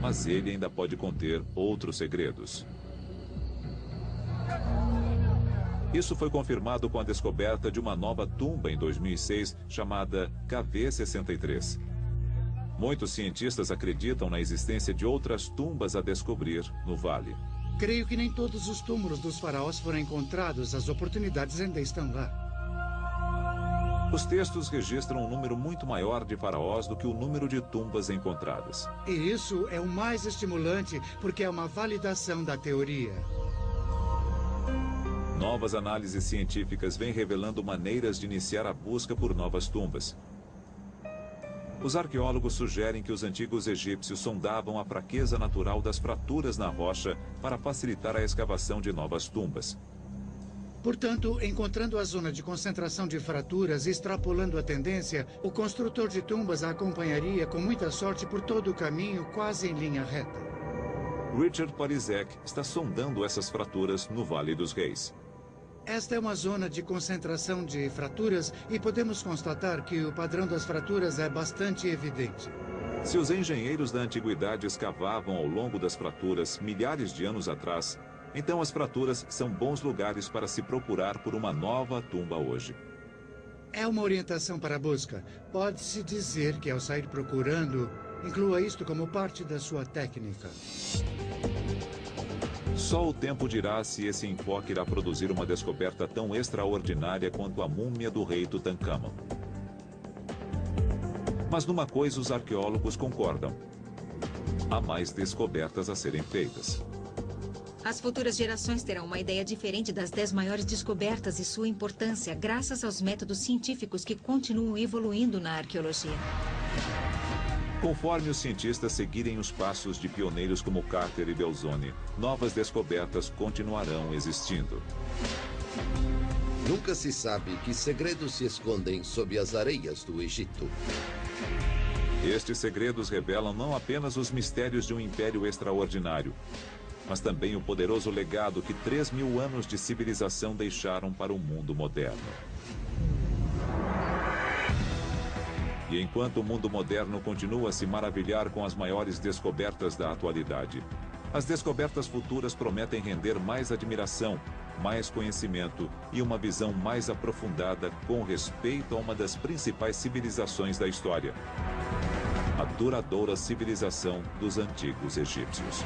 Mas ele ainda pode conter outros segredos. Isso foi confirmado com a descoberta de uma nova tumba em 2006, chamada KV-63. Muitos cientistas acreditam na existência de outras tumbas a descobrir no vale. Creio que nem todos os túmulos dos faraós foram encontrados. As oportunidades ainda estão lá. Os textos registram um número muito maior de faraós do que o número de tumbas encontradas. E isso é o mais estimulante, porque é uma validação da teoria. Novas análises científicas vêm revelando maneiras de iniciar a busca por novas tumbas. Os arqueólogos sugerem que os antigos egípcios sondavam a fraqueza natural das fraturas na rocha para facilitar a escavação de novas tumbas. Portanto, encontrando a zona de concentração de fraturas e extrapolando a tendência, o construtor de tumbas a acompanharia com muita sorte por todo o caminho, quase em linha reta. Richard Parizek está sondando essas fraturas no Vale dos Reis. Esta é uma zona de concentração de fraturas e podemos constatar que o padrão das fraturas é bastante evidente. Se os engenheiros da antiguidade escavavam ao longo das fraturas milhares de anos atrás, então as fraturas são bons lugares para se procurar por uma nova tumba hoje. É uma orientação para a busca. Pode-se dizer que ao sair procurando, inclua isto como parte da sua técnica. Só o tempo dirá se esse enfoque irá produzir uma descoberta tão extraordinária quanto a múmia do rei Tutankhamon. Mas numa coisa os arqueólogos concordam: há mais descobertas a serem feitas. As futuras gerações terão uma ideia diferente das 10 maiores descobertas e sua importância, graças aos métodos científicos que continuam evoluindo na arqueologia. Conforme os cientistas seguirem os passos de pioneiros como Carter e Belzoni, novas descobertas continuarão existindo. Nunca se sabe que segredos se escondem sob as areias do Egito. Estes segredos revelam não apenas os mistérios de um império extraordinário, mas também o poderoso legado que 3.000 anos de civilização deixaram para o mundo moderno. E enquanto o mundo moderno continua a se maravilhar com as maiores descobertas da atualidade, as descobertas futuras prometem render mais admiração, mais conhecimento e uma visão mais aprofundada com respeito a uma das principais civilizações da história: a duradoura civilização dos antigos egípcios.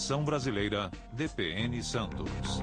Versão brasileira, DPN Santos.